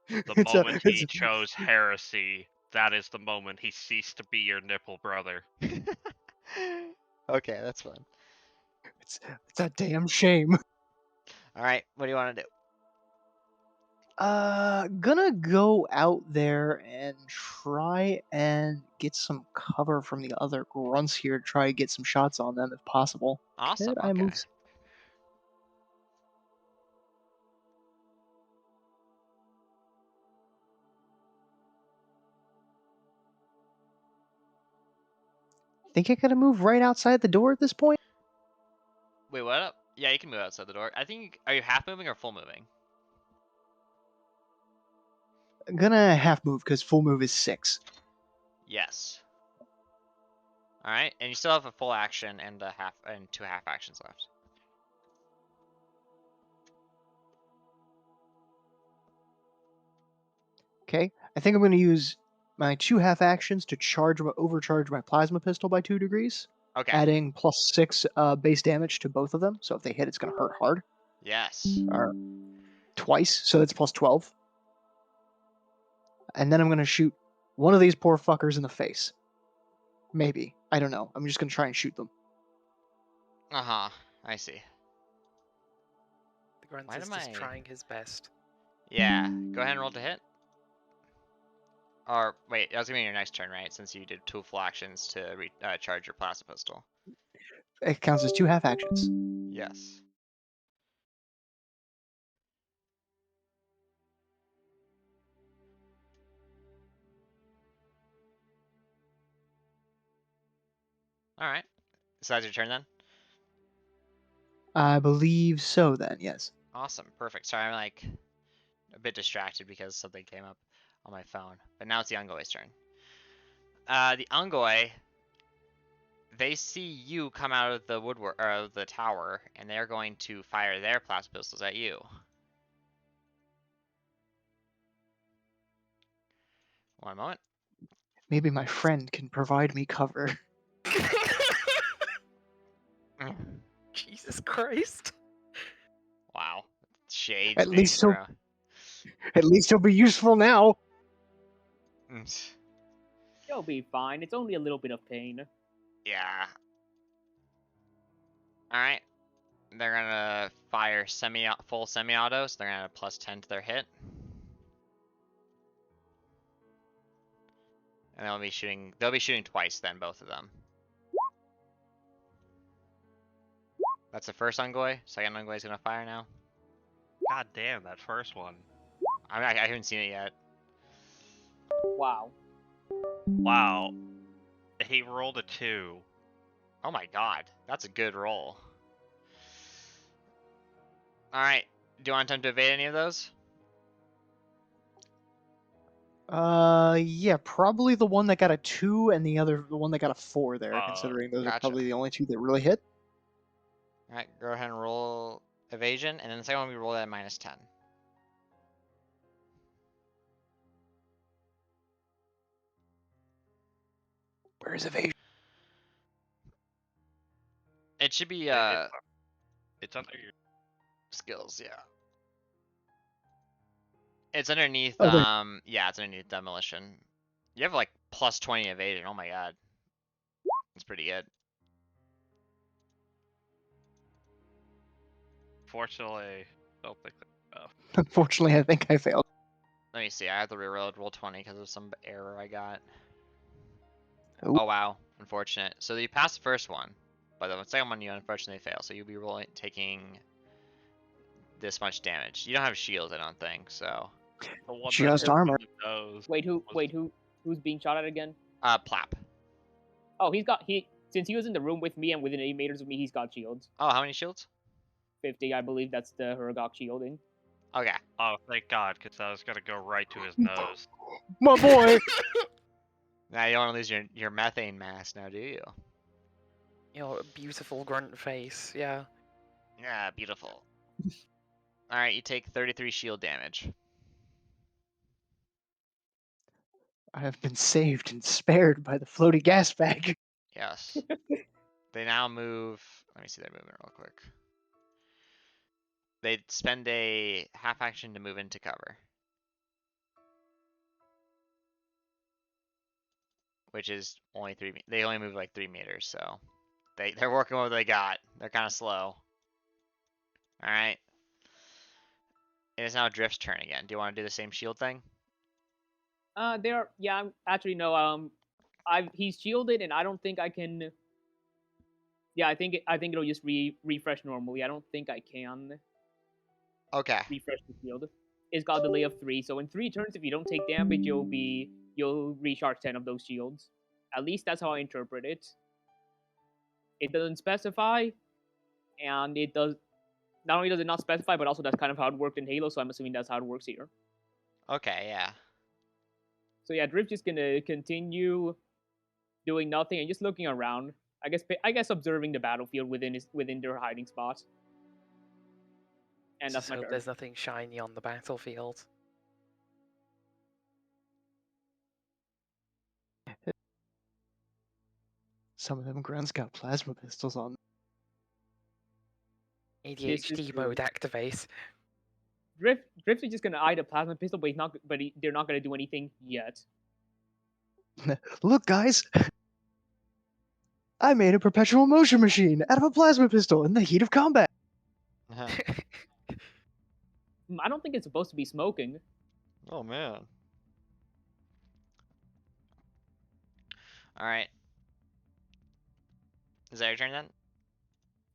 The It's moment he it's, chose heresy, that is the moment he ceased to be your nipple brother. Okay, that's fun. it's a damn shame. All right, what do you want to do? Gonna go out there and try and get some cover from the other grunts here to try to get some shots on them if possible. Awesome. Could I Okay. move? Think I could move right outside the door at this point? Wait, what up? Yeah, you can move outside the door. I think. Are you half moving or full moving? I'm gonna half move because full move is 6. Yes. All right, and you still have a full action and a half and 2 half actions left. Okay, I think I'm gonna use my 2 half actions to overcharge my plasma pistol by 2 degrees, Okay. adding +6 base damage to both of them. So if they hit, it's gonna hurt hard. Yes. Or twice, so that's +12. And then I'm gonna shoot one of these poor fuckers in the face. Maybe. I don't know. I'm just gonna try and shoot them. Uh-huh. I see. The grunt Why is am just I- trying his best. Yeah. Go ahead and roll to hit. Or wait, that was gonna be your next turn, right? Since you did 2 full actions to charge your plasma pistol. It counts as 2 half actions. Yes. All right. So that's your turn then. I believe so. Then yes. Awesome. Perfect. Sorry, I'm like a bit distracted because something came up on my phone. But now it's the Ungoy's turn. The Ungoy, they see you come out of the woodwork or of the tower, and they're going to fire their plasma pistols at you. One moment. Maybe my friend can provide me cover. Jesus Christ. Wow. Shades At being least he'll thrown. At least he'll be useful now. You'll be fine. It's only a little bit of pain. Yeah. All right. They're gonna fire full semi-auto, so they're gonna add a +10 to their hit. And they'll be shooting twice then, both of them. That's the first Ungoy. Second Ungoy is gonna fire now. God damn, that first one. I haven't seen it yet. Wow. Wow. He rolled a 2. Oh my god, that's a good roll. Alright, do you want to attempt to evade any of those? Yeah, probably the one that got a 2 and the one that got a 4 there, considering those are Gotcha. probably the only two that really hit. Alright, go ahead and roll evasion, and then the second one we roll at -10. Where's evasion? It should be It's under your. skills, yeah. It's underneath Oh, there. yeah, it's underneath demolition. You have like +20 evasion, oh my god. That's pretty good. Fortunately, don't think that. Unfortunately, I think I failed. Let me see, I have to reroll roll 20 because of some error I got. Ooh. Oh wow, unfortunate. So you passed the first one, but the second one you unfortunately fail, so you'll be taking this much damage. You don't have shields, I don't think, so. The one Just that armor. Who's being shot at again? Plap. Oh, since he was in the room with me and within 8 meters of me, he's got shields. Oh, how many shields? 50, I believe that's the Hergok shielding. Okay. Oh, thank God, because that was gonna go right to his nose. My boy! Now you don't want to lose your methane mass now, do you? Your beautiful grunt face, yeah. Yeah, beautiful. Alright, you take 33 shield damage. I have been saved and spared by the floaty gas bag. Yes. They now move. Let me see their movement real quick. They spend a half action to move into cover. Which is only 3. They only move like 3 meters, so. They're working with what they got. They're kind of slow. Alright. It is now Drift's turn again. Do you want to do the same shield thing? He's shielded, and I don't think I can. Yeah, I think it'll just refresh normally. I don't think I can Okay. refresh the shield. It's got a delay of 3, so in 3 turns, if you don't take damage, you'll recharge 10 of those shields. At least that's how I interpret it. It doesn't specify, and it does. Not only does it not specify, but also that's kind of how it worked in Halo. So I'm assuming that's how it works here. Okay, yeah. So yeah, Drift's just gonna continue doing nothing and just looking around. I guess observing the battlefield within their hiding spot. And that's Just my hope turn. there's nothing shiny on the battlefield. Some of them grunts got plasma pistols on. ADHD mode activate. Drift is just gonna eye the plasma pistol, but they're not gonna do anything yet. Look, guys! I made a perpetual motion machine out of a plasma pistol in the heat of combat. I don't think it's supposed to be smoking. Oh man. Alright. Is that your turn then?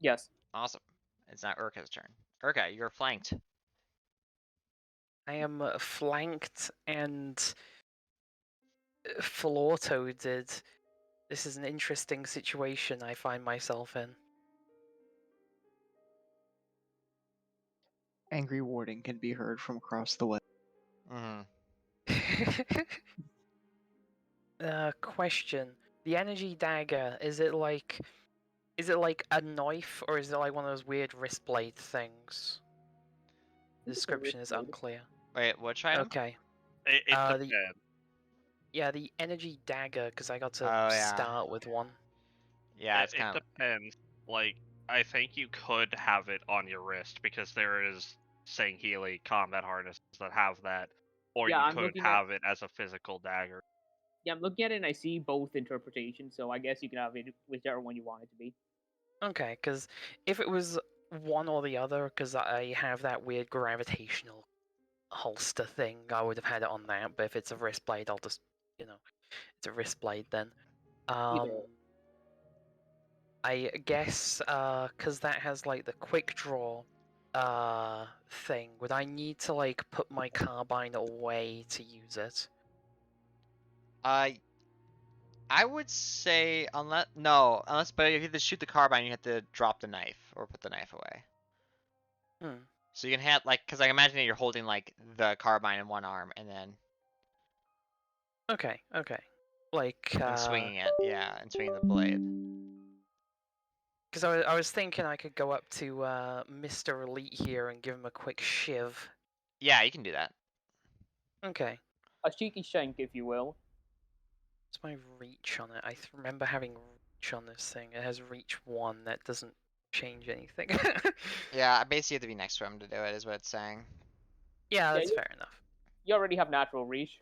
Yes. Awesome. It's not Urka's turn. Urka, you're flanked. I am flanked and floor-toaded. This is an interesting situation I find myself in. Angry warding can be heard from across the way. Question. The Energy Dagger, is it like a knife, or is it like one of those weird wrist blade things? The description is unclear. Wait, which item? Okay. It depends. The Energy Dagger, because I got to yeah. start with one. Yeah, it's It kind of. depends. Like, I think you could have it on your wrist because there is Sangheili combat harnesses that have that, or Yeah, you I'm could looking have it as a physical dagger. Yeah, I'm looking at it and I see both interpretations, so I guess you can have it whichever one you want it to be. Okay, because if it was one or the other, because I have that weird gravitational holster thing. I would have had it on that, but if it's a wrist blade, I'll just, it's a wrist blade then. Either. I guess, because that has like the quick draw thing, would I need to like put my carbine away to use it? I would say unless but if you have to shoot the carbine, you have to drop the knife or put the knife away. Hmm. So you can have because I imagine that you're holding like the carbine in one arm and then Okay. Like, and swinging it, yeah, and swinging the blade. because I was thinking I could go up to Mr. Elite here and give him a quick shiv. Yeah, you can do that. Okay. A cheeky shank, if you will. What's my reach on it? I remember having reach on this thing. It has reach 1. That doesn't change anything. Yeah, basically you have to be next to him to do it, is what it's saying. Yeah, Yeah, that's fair enough. You already have natural reach.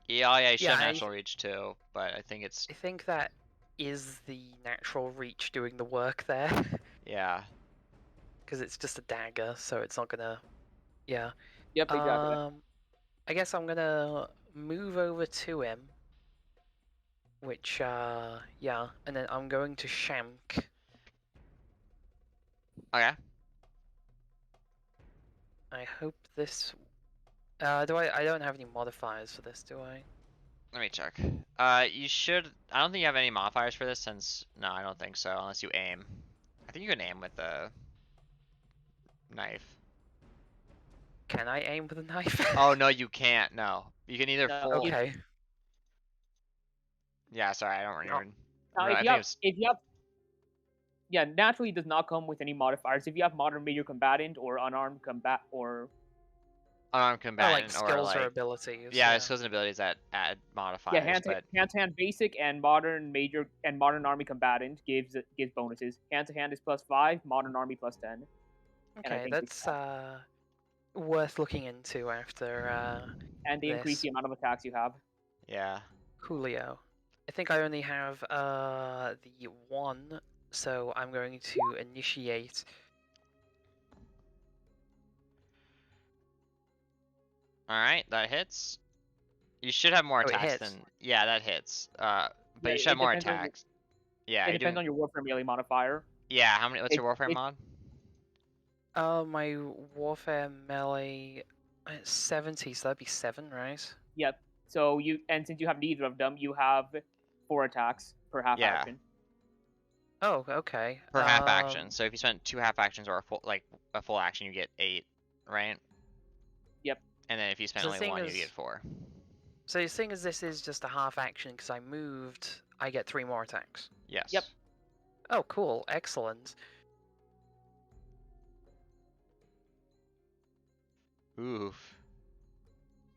Yeah, oh yeah, you should Yeah, have natural reach too, but I think it's I think that is the natural reach doing the work there. yeah. Because it's just a dagger, so it's not gonna. Yeah. Yep, exactly. I guess I'm gonna move over to him. Which, yeah, and then I'm going to Shank. Okay. I hope this. I don't have any modifiers for this, do I? Let me check. You should. I don't think you have any modifiers for this since. No, I don't think so, unless you aim. I think you can aim with the knife. Can I aim with a knife? Oh no, you can't. No, you can either No, full. Okay. Yeah, sorry, I don't remember. Now, I think it was yeah, naturally does not come with any modifiers. If you have modern major combatant or unarmed combat or unarmed Oh, like combatant or skills or like abilities. yeah, skills and abilities that add modifiers, hand but to hand basic and modern major and modern army combatant gives bonuses. Hand to hand is +5, modern army +10. And I Okay, think that's worth looking into after and they increase this. the amount of attacks you have. yeah. Coolio. I think I only have the one, so I'm going to initiate. All right, that hits. You should have more Oh, it attacks hits. than yeah, that hits. But Yeah, you should have it more depends on attacks. Yeah, it you're depends doing. on your warfare melee modifier. Yeah, how many? What's your warfare It mod? My warfare melee 70, so that'd be 7, right? Yep. So since you have neither of them, you have 4 attacks per half Yeah. action. Oh, okay. Per half action. So if you spent 2 half actions or a full action, you get 8, right? Yep. And then if you spent So the only thing 1, you is- get 4. So the thing is, this is just a half action because I moved. I get 3 more attacks. Yes. Yep. Oh, cool, excellent. Oof.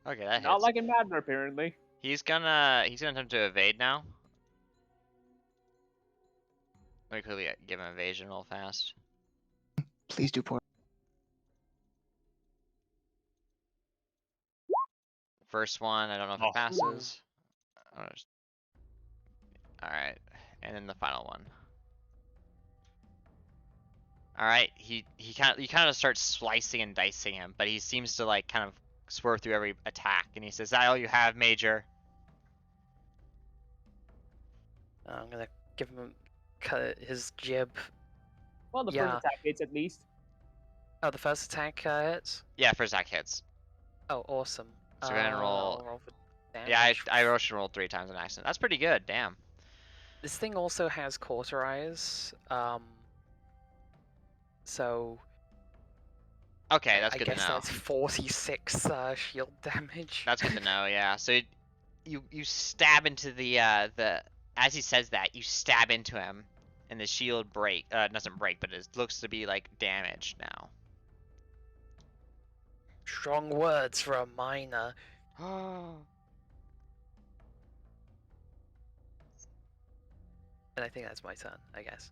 Okay, that Not hits. like in Madden, apparently. He's gonna attempt to evade now. Let me quickly give him evasion real fast. Please do point. First one, I don't know if Oh. it passes. Alright, and then the final one. Alright, you kind of start slicing and dicing him, but he seems to like kind of swerve through every attack, and he says, "Is that all you have, Major?" I'm gonna give him cut his jib. Well, the Yeah. first attack hits at least. Oh, the first attack hits. Yeah, first attack hits. Oh, awesome. So go ahead and roll. I'll roll for damage. Yeah, I should roll 3 times on accident. That's pretty good, damn. This thing also has cauterize. So Okay, that's I good to guess know. that's 46 shield damage. That's good to know, yeah. So you stab into the as he says that, you stab into him, and the shield doesn't break, but it looks to be like damaged now. Strong words for a miner. And I think that's my turn, I guess.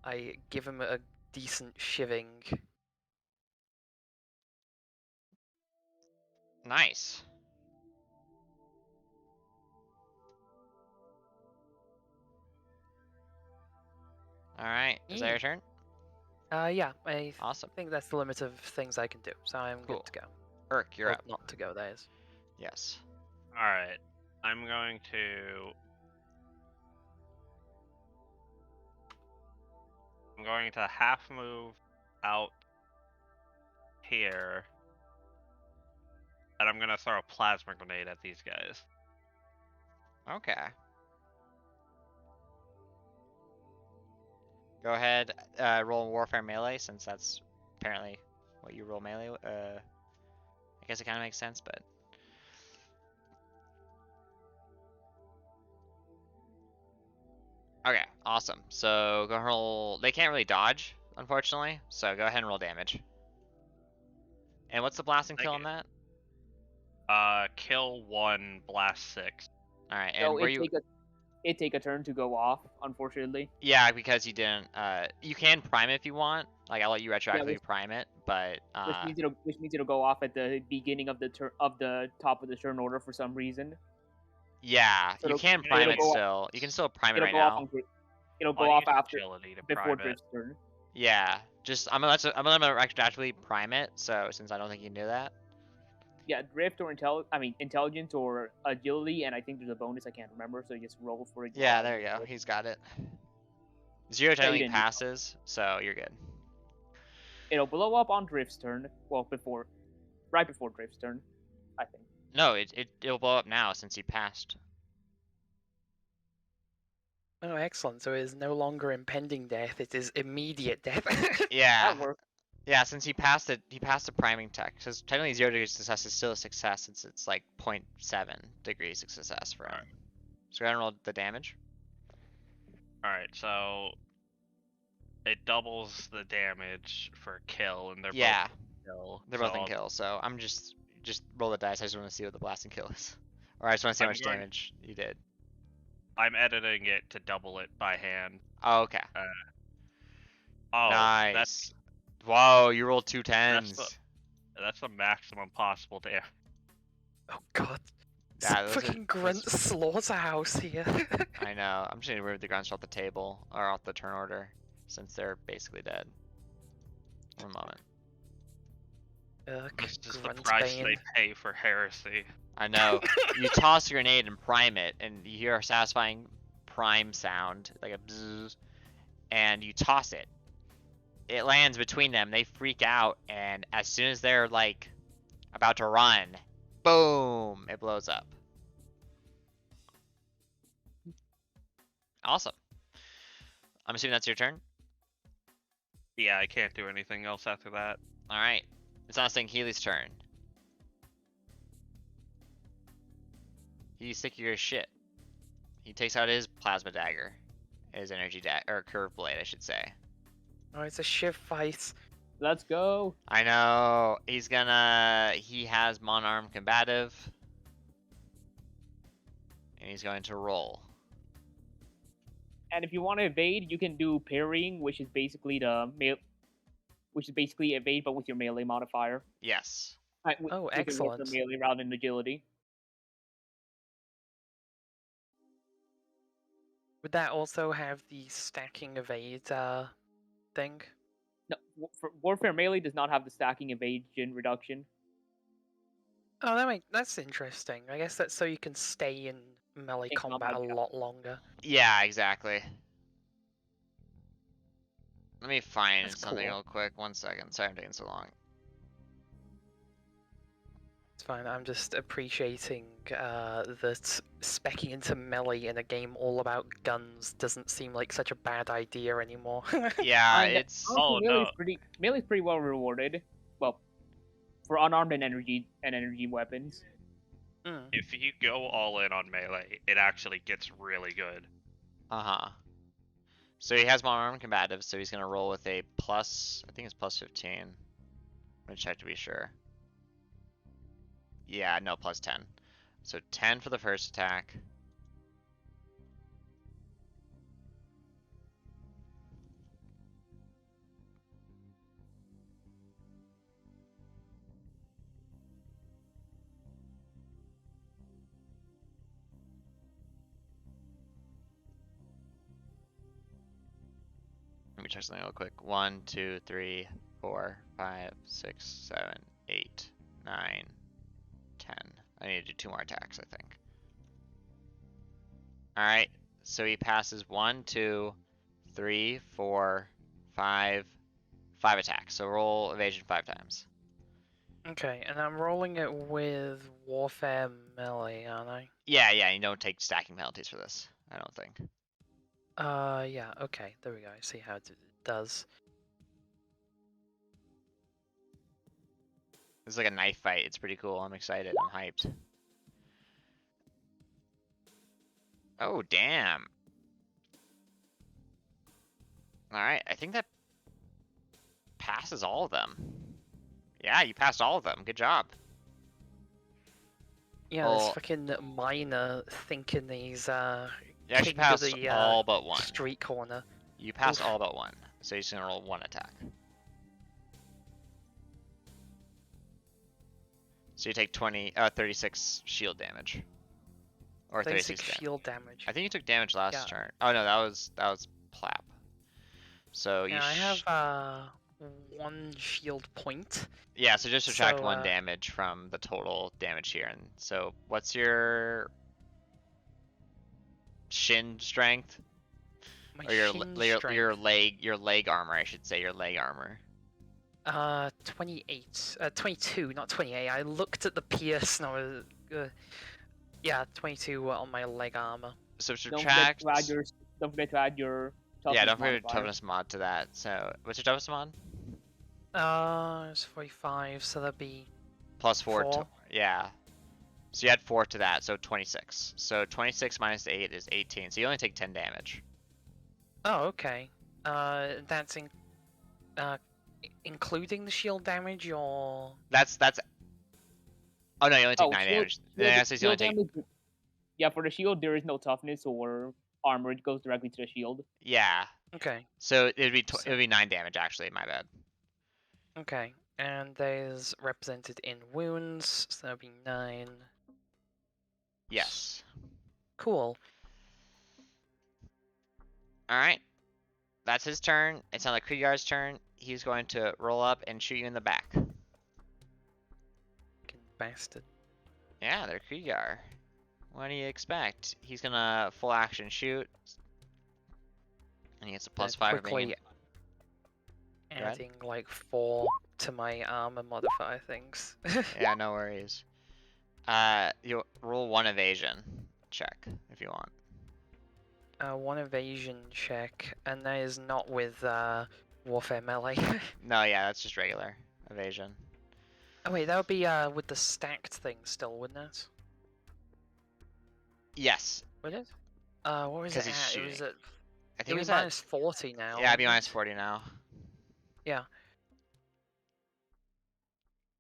I give him a decent shiving. Nice. Alright, is that your turn? Yeah, I Awesome. think that's the limit of things I can do, so I'm Cool. good to go. Irk, you're Well, up. not to go, that is. Yes. Alright. I'm going to half move out here. And I'm gonna throw a plasma grenade at these guys. Okay. Go ahead, roll warfare melee, since that's apparently what you roll melee. I guess it kind of makes sense, but okay, awesome. So go ahead and roll. They can't really dodge, unfortunately. So go ahead and roll damage. And what's the blast and kill on Thank that? Kill 1, blast 6. All right, and So where you? it take a turn to go off, unfortunately. Yeah, because you didn't. You can prime it if you want. Like I'll let you retroactively which- prime it, but which means it'll go off at the beginning of the top of the turn order for some reason. yeah, So you it'll- can it'll prime it go- still. You can still prime it It'll right go off now. on it'll I'll go off use after agility to before prime it. Drift's turn. Yeah, just I'm gonna let them retroactively prime it. So since I don't think you can do that. Yeah, drift or intelligence or agility, and I think there's a bonus I can't remember, so you just roll for it. Yeah, there you go. He's got it. Zero you technically didn't. passes, so you're good. It'll blow up on Drift's turn. Well, right before Drift's turn, I think. No, it'll blow up now since he passed. Oh, excellent. So it is no longer impending death, it is immediate death. Yeah. That worked. Yeah, since he passed the priming tech. Because technically 0 degrees of success is still a success since it's like 0.7 degrees of success for him. Alright. So go ahead and roll the damage. Alright, so it doubles the damage for kill, and they're Yeah, both kill. they're so both in I'll- kill, so I'm just roll the dice. I just want to see what the blast and kill is. Or I just want to see how I'm much going- damage you did. I'm editing it to double it by hand. Oh, okay. Oh, Nice. that's Whoa, you rolled two That's tens. that's the maximum possible damage. Oh god. It's Yeah, a those are- fucking grunt those- slaughterhouse here. I know. I'm just gonna remove the grunts off the table or off the turn order since they're basically dead. One moment. Urk, This is the grunt price bane. they pay for heresy. I know. You toss a grenade and prime it, and you hear a satisfying prime sound, like a bzzz, and you toss it. It lands between them. They freak out, and as soon as they're like about to run, boom! It blows up. Awesome. I'm assuming that's your turn. Yeah, I can't do anything else after that. All right. It's not saying Healy's turn. He's sick of your shit. He takes out his plasma dagger, his energy dagger, or curve blade, I should say. Oh, it's a shiv fight. Let's go. I know. He has mon-arm combative, and he's going to roll. And if you want to evade, you can do parrying, which is basically evade, but with your melee modifier. Yes. Oh, with your excellent. Melee rather than agility. Would that also have the stacking evade thing? No, Warfare Melee does not have the stacking evasion reduction. Oh, that's interesting. I guess that's so you can stay in melee In combat a combat, yeah. lot longer. Yeah, exactly. Let me find That's something cool. real quick. 1 second. Sorry I'm taking so long. It's fine. I'm just appreciating that specking into melee in a game all about guns doesn't seem like such a bad idea anymore. Yeah, Kinda. it's... Oh, no. Melee's pretty well rewarded. Well, for unarmed and energy weapons. Mm. If you go all in on melee, it actually gets really good. Uh-huh. So he has mon-arm combative, so he's going to roll with a plus... I think it's plus 15. I'm going to check to be sure. Yeah, no, plus 10. So 10 for the first attack. me check something real quick. 1, 2, 3, 4, 5, 6, 7, 8, 9, 10. I need to do 2 more attacks, I think. Alright, so he passes 1, 2, 3, 4, 5 attacks. So roll evasion 5 times. Okay, and I'm rolling it with Warfare Melee, aren't I? Yeah, you don't take stacking penalties for this, I don't think. Yeah, okay, there we go. I see how it does. It's like a knife fight. It's pretty cool. I'm excited. I'm hyped. Oh, damn. Alright, I think that passes all of them. Yeah, you passed all of them. Good job. Yeah, this Well, fucking miner thinking he's you actually king of passed the all but one. street corner. You passed Oof. all but one. So he's gonna roll 1 attack. So you take 36 shield damage. Or 36 damage. shield damage. I think you took damage last Yeah. turn. Oh no, that was Plap. So you Yeah, I have 1 shield point. yeah, so just subtract So, 1 damage from the total damage here. And so what's your shin strength? My Or your shin leg armor, I should say, your leg armor. 28. 22, not 28. I looked at the pierce and I was yeah, 22 on my leg armor. So Don't forget subtract. to add your. Don't forget to add your. Yeah, toughness don't forget your modifier. toughness mod to that. So what's your toughness mod? It's 45, so that'd be Plus 4. 4. Yeah. So you add 4 to that, so 26. So 26 minus 8 is 18. So you only take 10 damage. Oh, okay. That's including the shield damage, or That's. Oh no, you only take 9 shield- damage. Then I guess you only take. damage. Yeah, for the shield there is no toughness or armor. It goes directly to the shield. Yeah. okay, So it'd be So- it would be 9 damage actually. My bad. okay. And there's represented in wounds, so that'd be 9. Yes. Cool. All right. That's his turn. It's on the Kriegar's turn. He's going to roll up and shoot you in the back. Fucking bastard. Yeah, they're Kriegar. What do you expect? He's gonna full action shoot. And he gets a plus 5 for being. Quickly ahead. adding like 4 to my armor modifier things. Yeah, no worries. You roll 1 evasion check if you want. 1 evasion check, and that is not with Warfare Melee. No, yeah, that's just regular evasion. Oh wait, that would be with the stacked thing still, wouldn't it? Yes. Would it? What was 'Cause it he's at? It was shooting. at. I It think it was was at. minus 40 now. Yeah, it'd be wasn't minus it? 40 now. Yeah.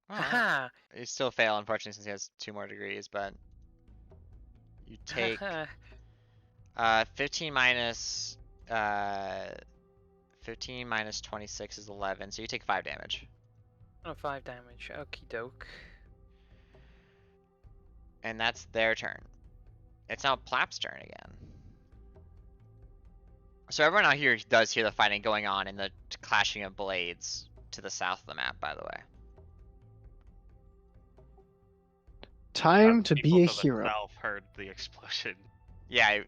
Wow. Haha. You still fail, unfortunately, since he has 2 more degrees, but you take 15 minus 26 is 11, so you take 5 damage. 5 damage. Okie doke. And that's their turn. It's now Plap's turn again. So everyone out here does hear the fighting going on and the clashing of blades to the south of the map, by the way. Time to People be a to the hero. south heard the explosion. Yeah,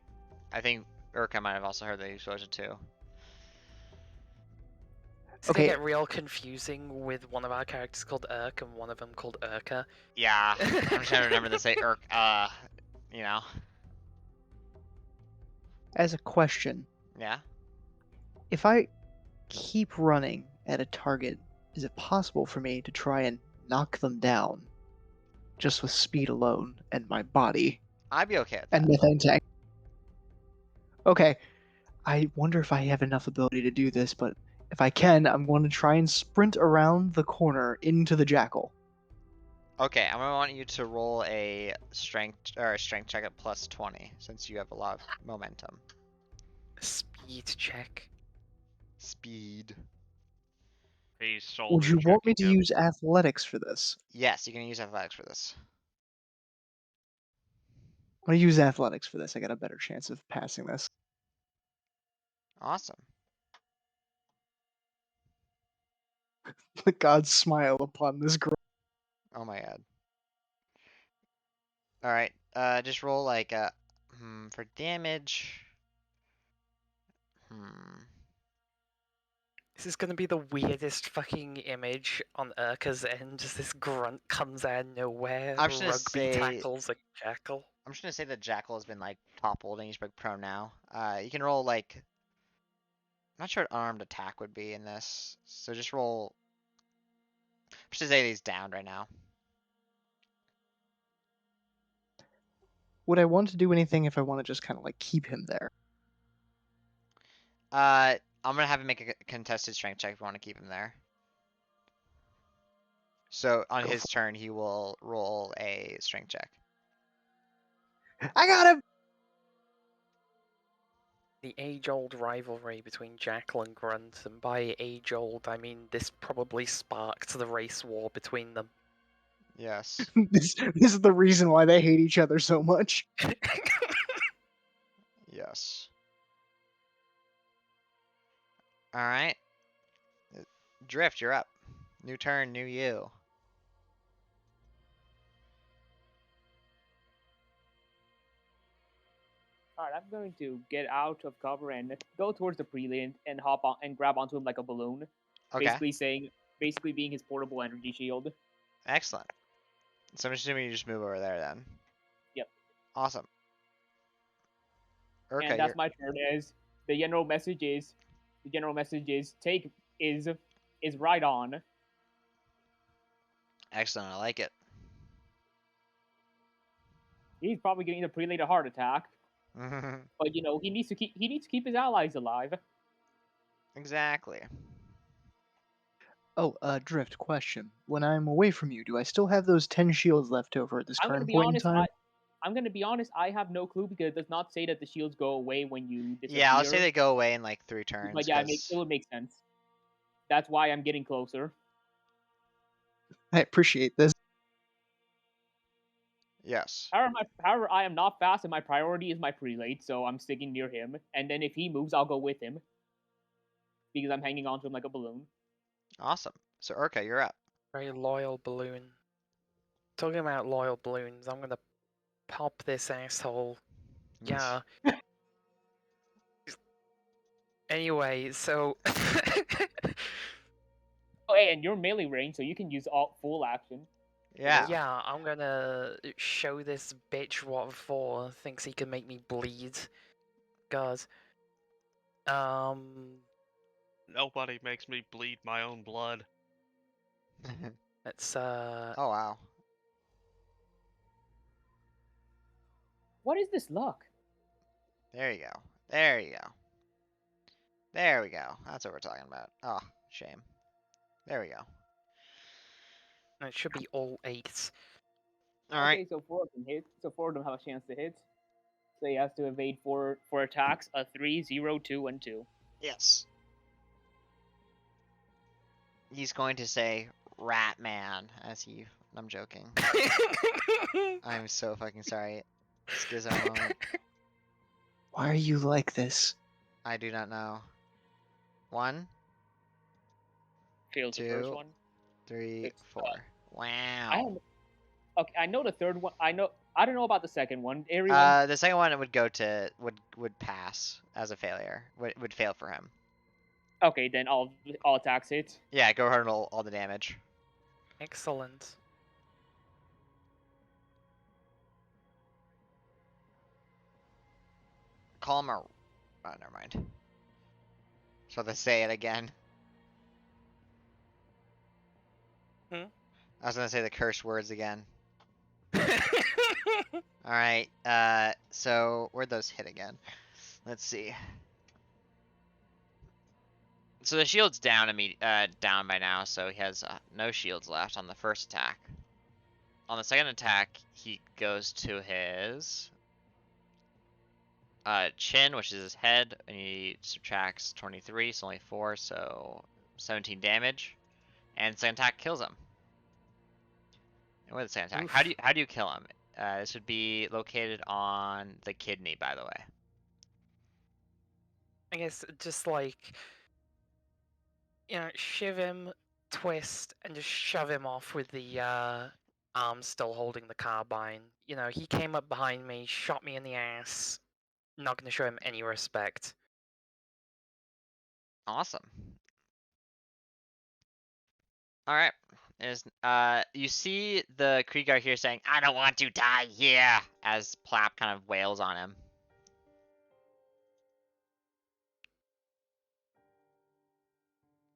I think Urka might have also heard the explosion too. It's Okay. gonna get real confusing with one of our characters called Irk and one of them called Urka. Yeah, I'm just trying to remember to say Urk, you know. As a question, Yeah. if I keep running at a target, is it possible for me to try and knock them down just with speed alone and my body I'd be okay with that. and methane tank? Okay, I wonder if I have enough ability to do this, but if I can, I'm going to try and sprint around the corner into the jackal. Okay, I'm gonna want you to roll a strength check at plus 20 since you have a lot of momentum. Speed check. Speed. He's Would shoulder you want me to checking him. use athletics for this? Yes, you can use athletics for this. I'm going to use athletics for this. I got a better chance of passing this. Awesome. The gods smile upon this girl. Oh my god. All right. Just roll like for damage. This is gonna be the weirdest fucking image on Urka's end. Just this grunt comes out of nowhere, I'm just gonna rugby say- tackles a jackal. I'm just gonna say the jackal has been like toppled and he's like prone now. You can roll like. I'm not sure what armed attack would be in this, so just roll. I'm just gonna say he's down right now. Would I want to do anything if I want to just kind of like keep him there? I'm gonna have him make a contested strength check if you want to keep him there. So on Go his turn, he will roll a strength check. I got him! The age-old rivalry between Jackal and Grunt, and by age-old I mean this probably sparked the race war between them. Yes. This is the reason why they hate each other so much. Yes. All right. Drift, you're up. New turn, new you. Alright, I'm going to get out of cover and go towards the prelate and hop on and grab onto him like a balloon. Okay. Basically being his portable energy shield. Excellent. So I'm assuming you just move over there then. Yep. Awesome. Okay. And that's my turn. As the general message is take is right on. Excellent. I like it. He's probably getting the prelate a heart attack, but you know he needs to keep his allies alive. Exactly. Oh, Drift, question. When I'm away from you, do I still have those 10 shields left over at this I'm gonna current be point honest. in time? I'm gonna be honest. I have no clue because it does not say that the shields go away when you disappear. Yeah, I'll say they go away in like 3 turns. But yeah, it would make sense. That's why I'm getting closer. I appreciate this. Yes. However, I am not fast, and my priority is my prelate, so I'm sticking near him. And then if he moves, I'll go with him because I'm hanging onto him like a balloon. Awesome. So Urka, you're up. Very loyal balloon. Talking about loyal balloons, I'm gonna pop this asshole. Yeah. Anyway, so Oh, hey, and you're melee range, so you can use all full action. Yeah. yeah, I'm gonna show this bitch what for. Thinks he can make me bleed. God. Nobody makes me bleed my own blood. Let's Oh wow. What is this luck? There you go. There you go. There we go. That's what we're talking about. Oh, shame. There we go. it should be all 8s. All right. Okay, so 4 of them hit. So 4 of them have a chance to hit. So he has to evade 4 attacks: a 3, 0, 2, and 2. Yes. He's going to say "Rat Man" as he. I'm joking. I'm so fucking sorry. Schizo moment. Why are you like this? I do not know. 1, Fails the first 2, one. 3, It's, 4. I Wow. don't. Okay, I know the third one. I don't know about the second one. Everyone. The second one would go to would pass as a failure. Would fail for him. Okay, then all attacks hit. Yeah, go ahead and roll all the damage. Excellent. Call him a. Oh, never mind. So they say it again. Hmm? I was gonna say the curse words again. All right. So where'd those hit again? Let's see. So the shield's down down by now, so he has no shields left on the first attack. On the second attack, he goes to his chin, which is his head, and he subtracts 23, so only 4, so 17 damage. And second attack kills him. And with the second attack, Oof. how do you kill him? This would be located on the kidney, by the way. I guess just like, shiv him, twist and just shove him off with the arm still holding the carbine. You know, he came up behind me, shot me in the ass. Not gonna show him any respect. Awesome. All right. You see the Krieger here saying, "I don't want to die here," as Plap kind of wails on him.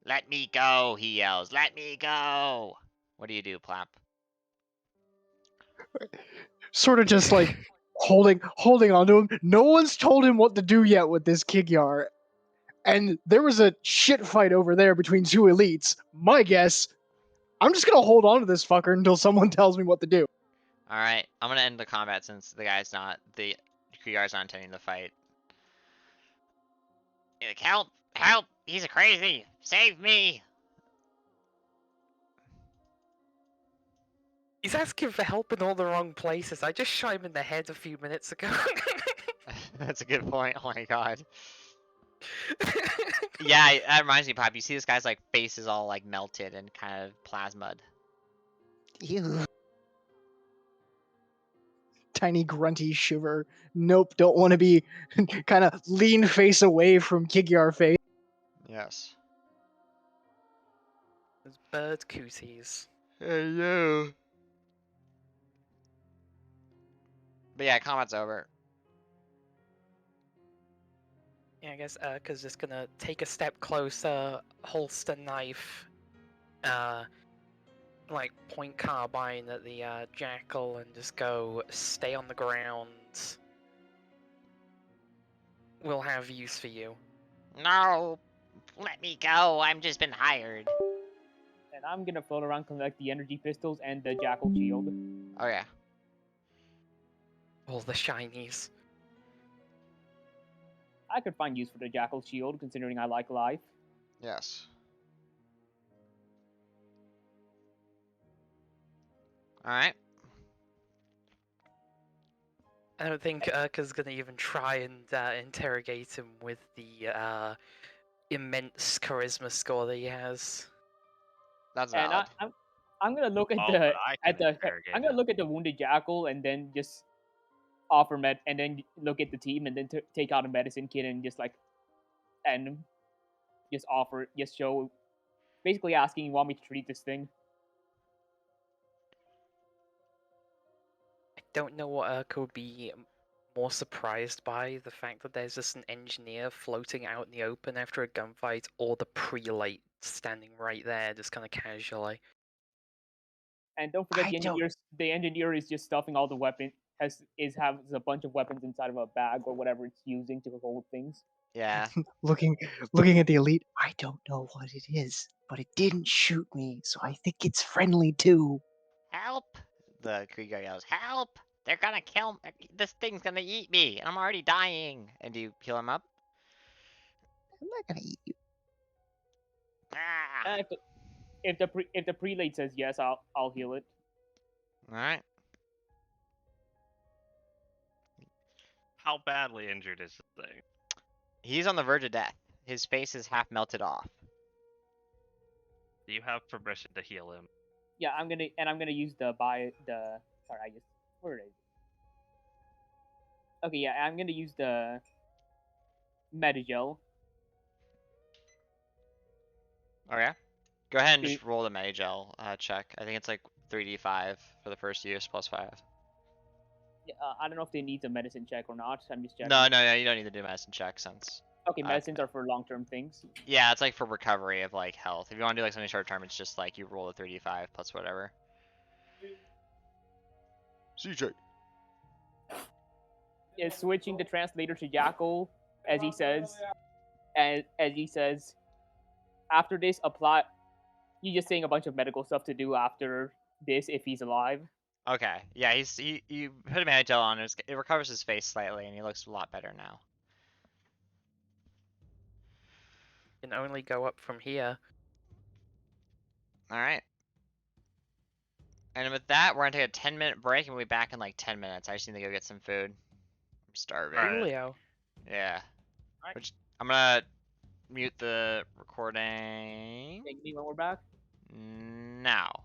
"Let me go," he yells. "Let me go." What do you do, Plap? Sort of just like holding on to him. No one's told him what to do yet with this Kigyar. And there was a shit fight over there between two elites. My guess, I'm just gonna hold on to this fucker until someone tells me what to do. All right, I'm gonna end the combat since the Krieger's not intending to fight. You're like, "Help! Help! He's crazy! Save me!" He's asking for help in all the wrong places. I just shot him in the head a few minutes ago. That's a good point. Oh my god. Yeah, that reminds me, Pop. You see this guy's like face is all like melted and kind of plasma'd. Ew. Tiny grunty shiver. Nope, don't want to be kind of lean face away from Kigyar face. Yes. Those bird cooties. Hey, you. But yeah, combat's over. Yeah, I guess Urka's just gonna take a step closer, holster knife, like point carbine at the jackal, and just go, "Stay on the ground. We'll have use for you." No, let me go. I've just been hired. And I'm gonna float around, collect the energy pistols and the jackal shield. Oh yeah. All the shinies. I could find use for the jackal shield, considering I like life. Yes. All right. I don't think Urka's gonna even try and interrogate him with the immense charisma score that he has. That's And valid. I'm gonna look at Oh, the but I at can the interrogate I'm gonna him. look at the wounded jackal and then just offer med and then look at the team and then take out a medicine kit and just like and just offer just show basically asking you want me to treat this thing. I don't know what Urka would be more surprised by, the fact that there's just an engineer floating out in the open after a gunfight, or the prelate standing right there, just kind of casually. And don't forget I the don't- engineer is just stuffing all the weapons has a bunch of weapons inside of a bag or whatever it's using to hold things. Yeah. looking at the elite. I don't know what it is, but it didn't shoot me, so I think it's friendly too. Help! The Krieger yells, "Help! They're gonna kill me. This thing's gonna eat me. I'm already dying." And do you heal him up? I'm not gonna eat you. Ah. And if the prelate says yes, I'll heal it. All right. How badly injured is this thing? He's on the verge of death. His face is half melted off. Do you have permission to heal him? Yeah, I'm gonna use sorry, I just where is it? Okay, yeah, I'm gonna use the Medigel. Oh yeah. Go ahead and Okay. just roll the Magel check. I think it's like 3d5 for the first use plus 5. Yeah, I don't know if they need a medicine check or not. I'm just checking. No, you don't need to do medicine check since. Okay, medicines are for long-term things. Yeah, it's like for recovery of like health. If you want to do like something short term, it's just like you roll a 3d5 plus whatever. CJ. Is switching the translator to Jackal, as he says, as he says, after this apply. You're just saying a bunch of medical stuff to do after this if he's alive. Okay. Yeah, you put a Magel on. It recovers his face slightly, and he looks a lot better now. Can only go up from here. All right. And with that, we're gonna take a 10-minute break, and we'll be back in like 10 minutes. I just need to go get some food. I'm starving. Alright. Julio. Yeah. Alright. I'm gonna mute the recording. Take me when we're back. Now.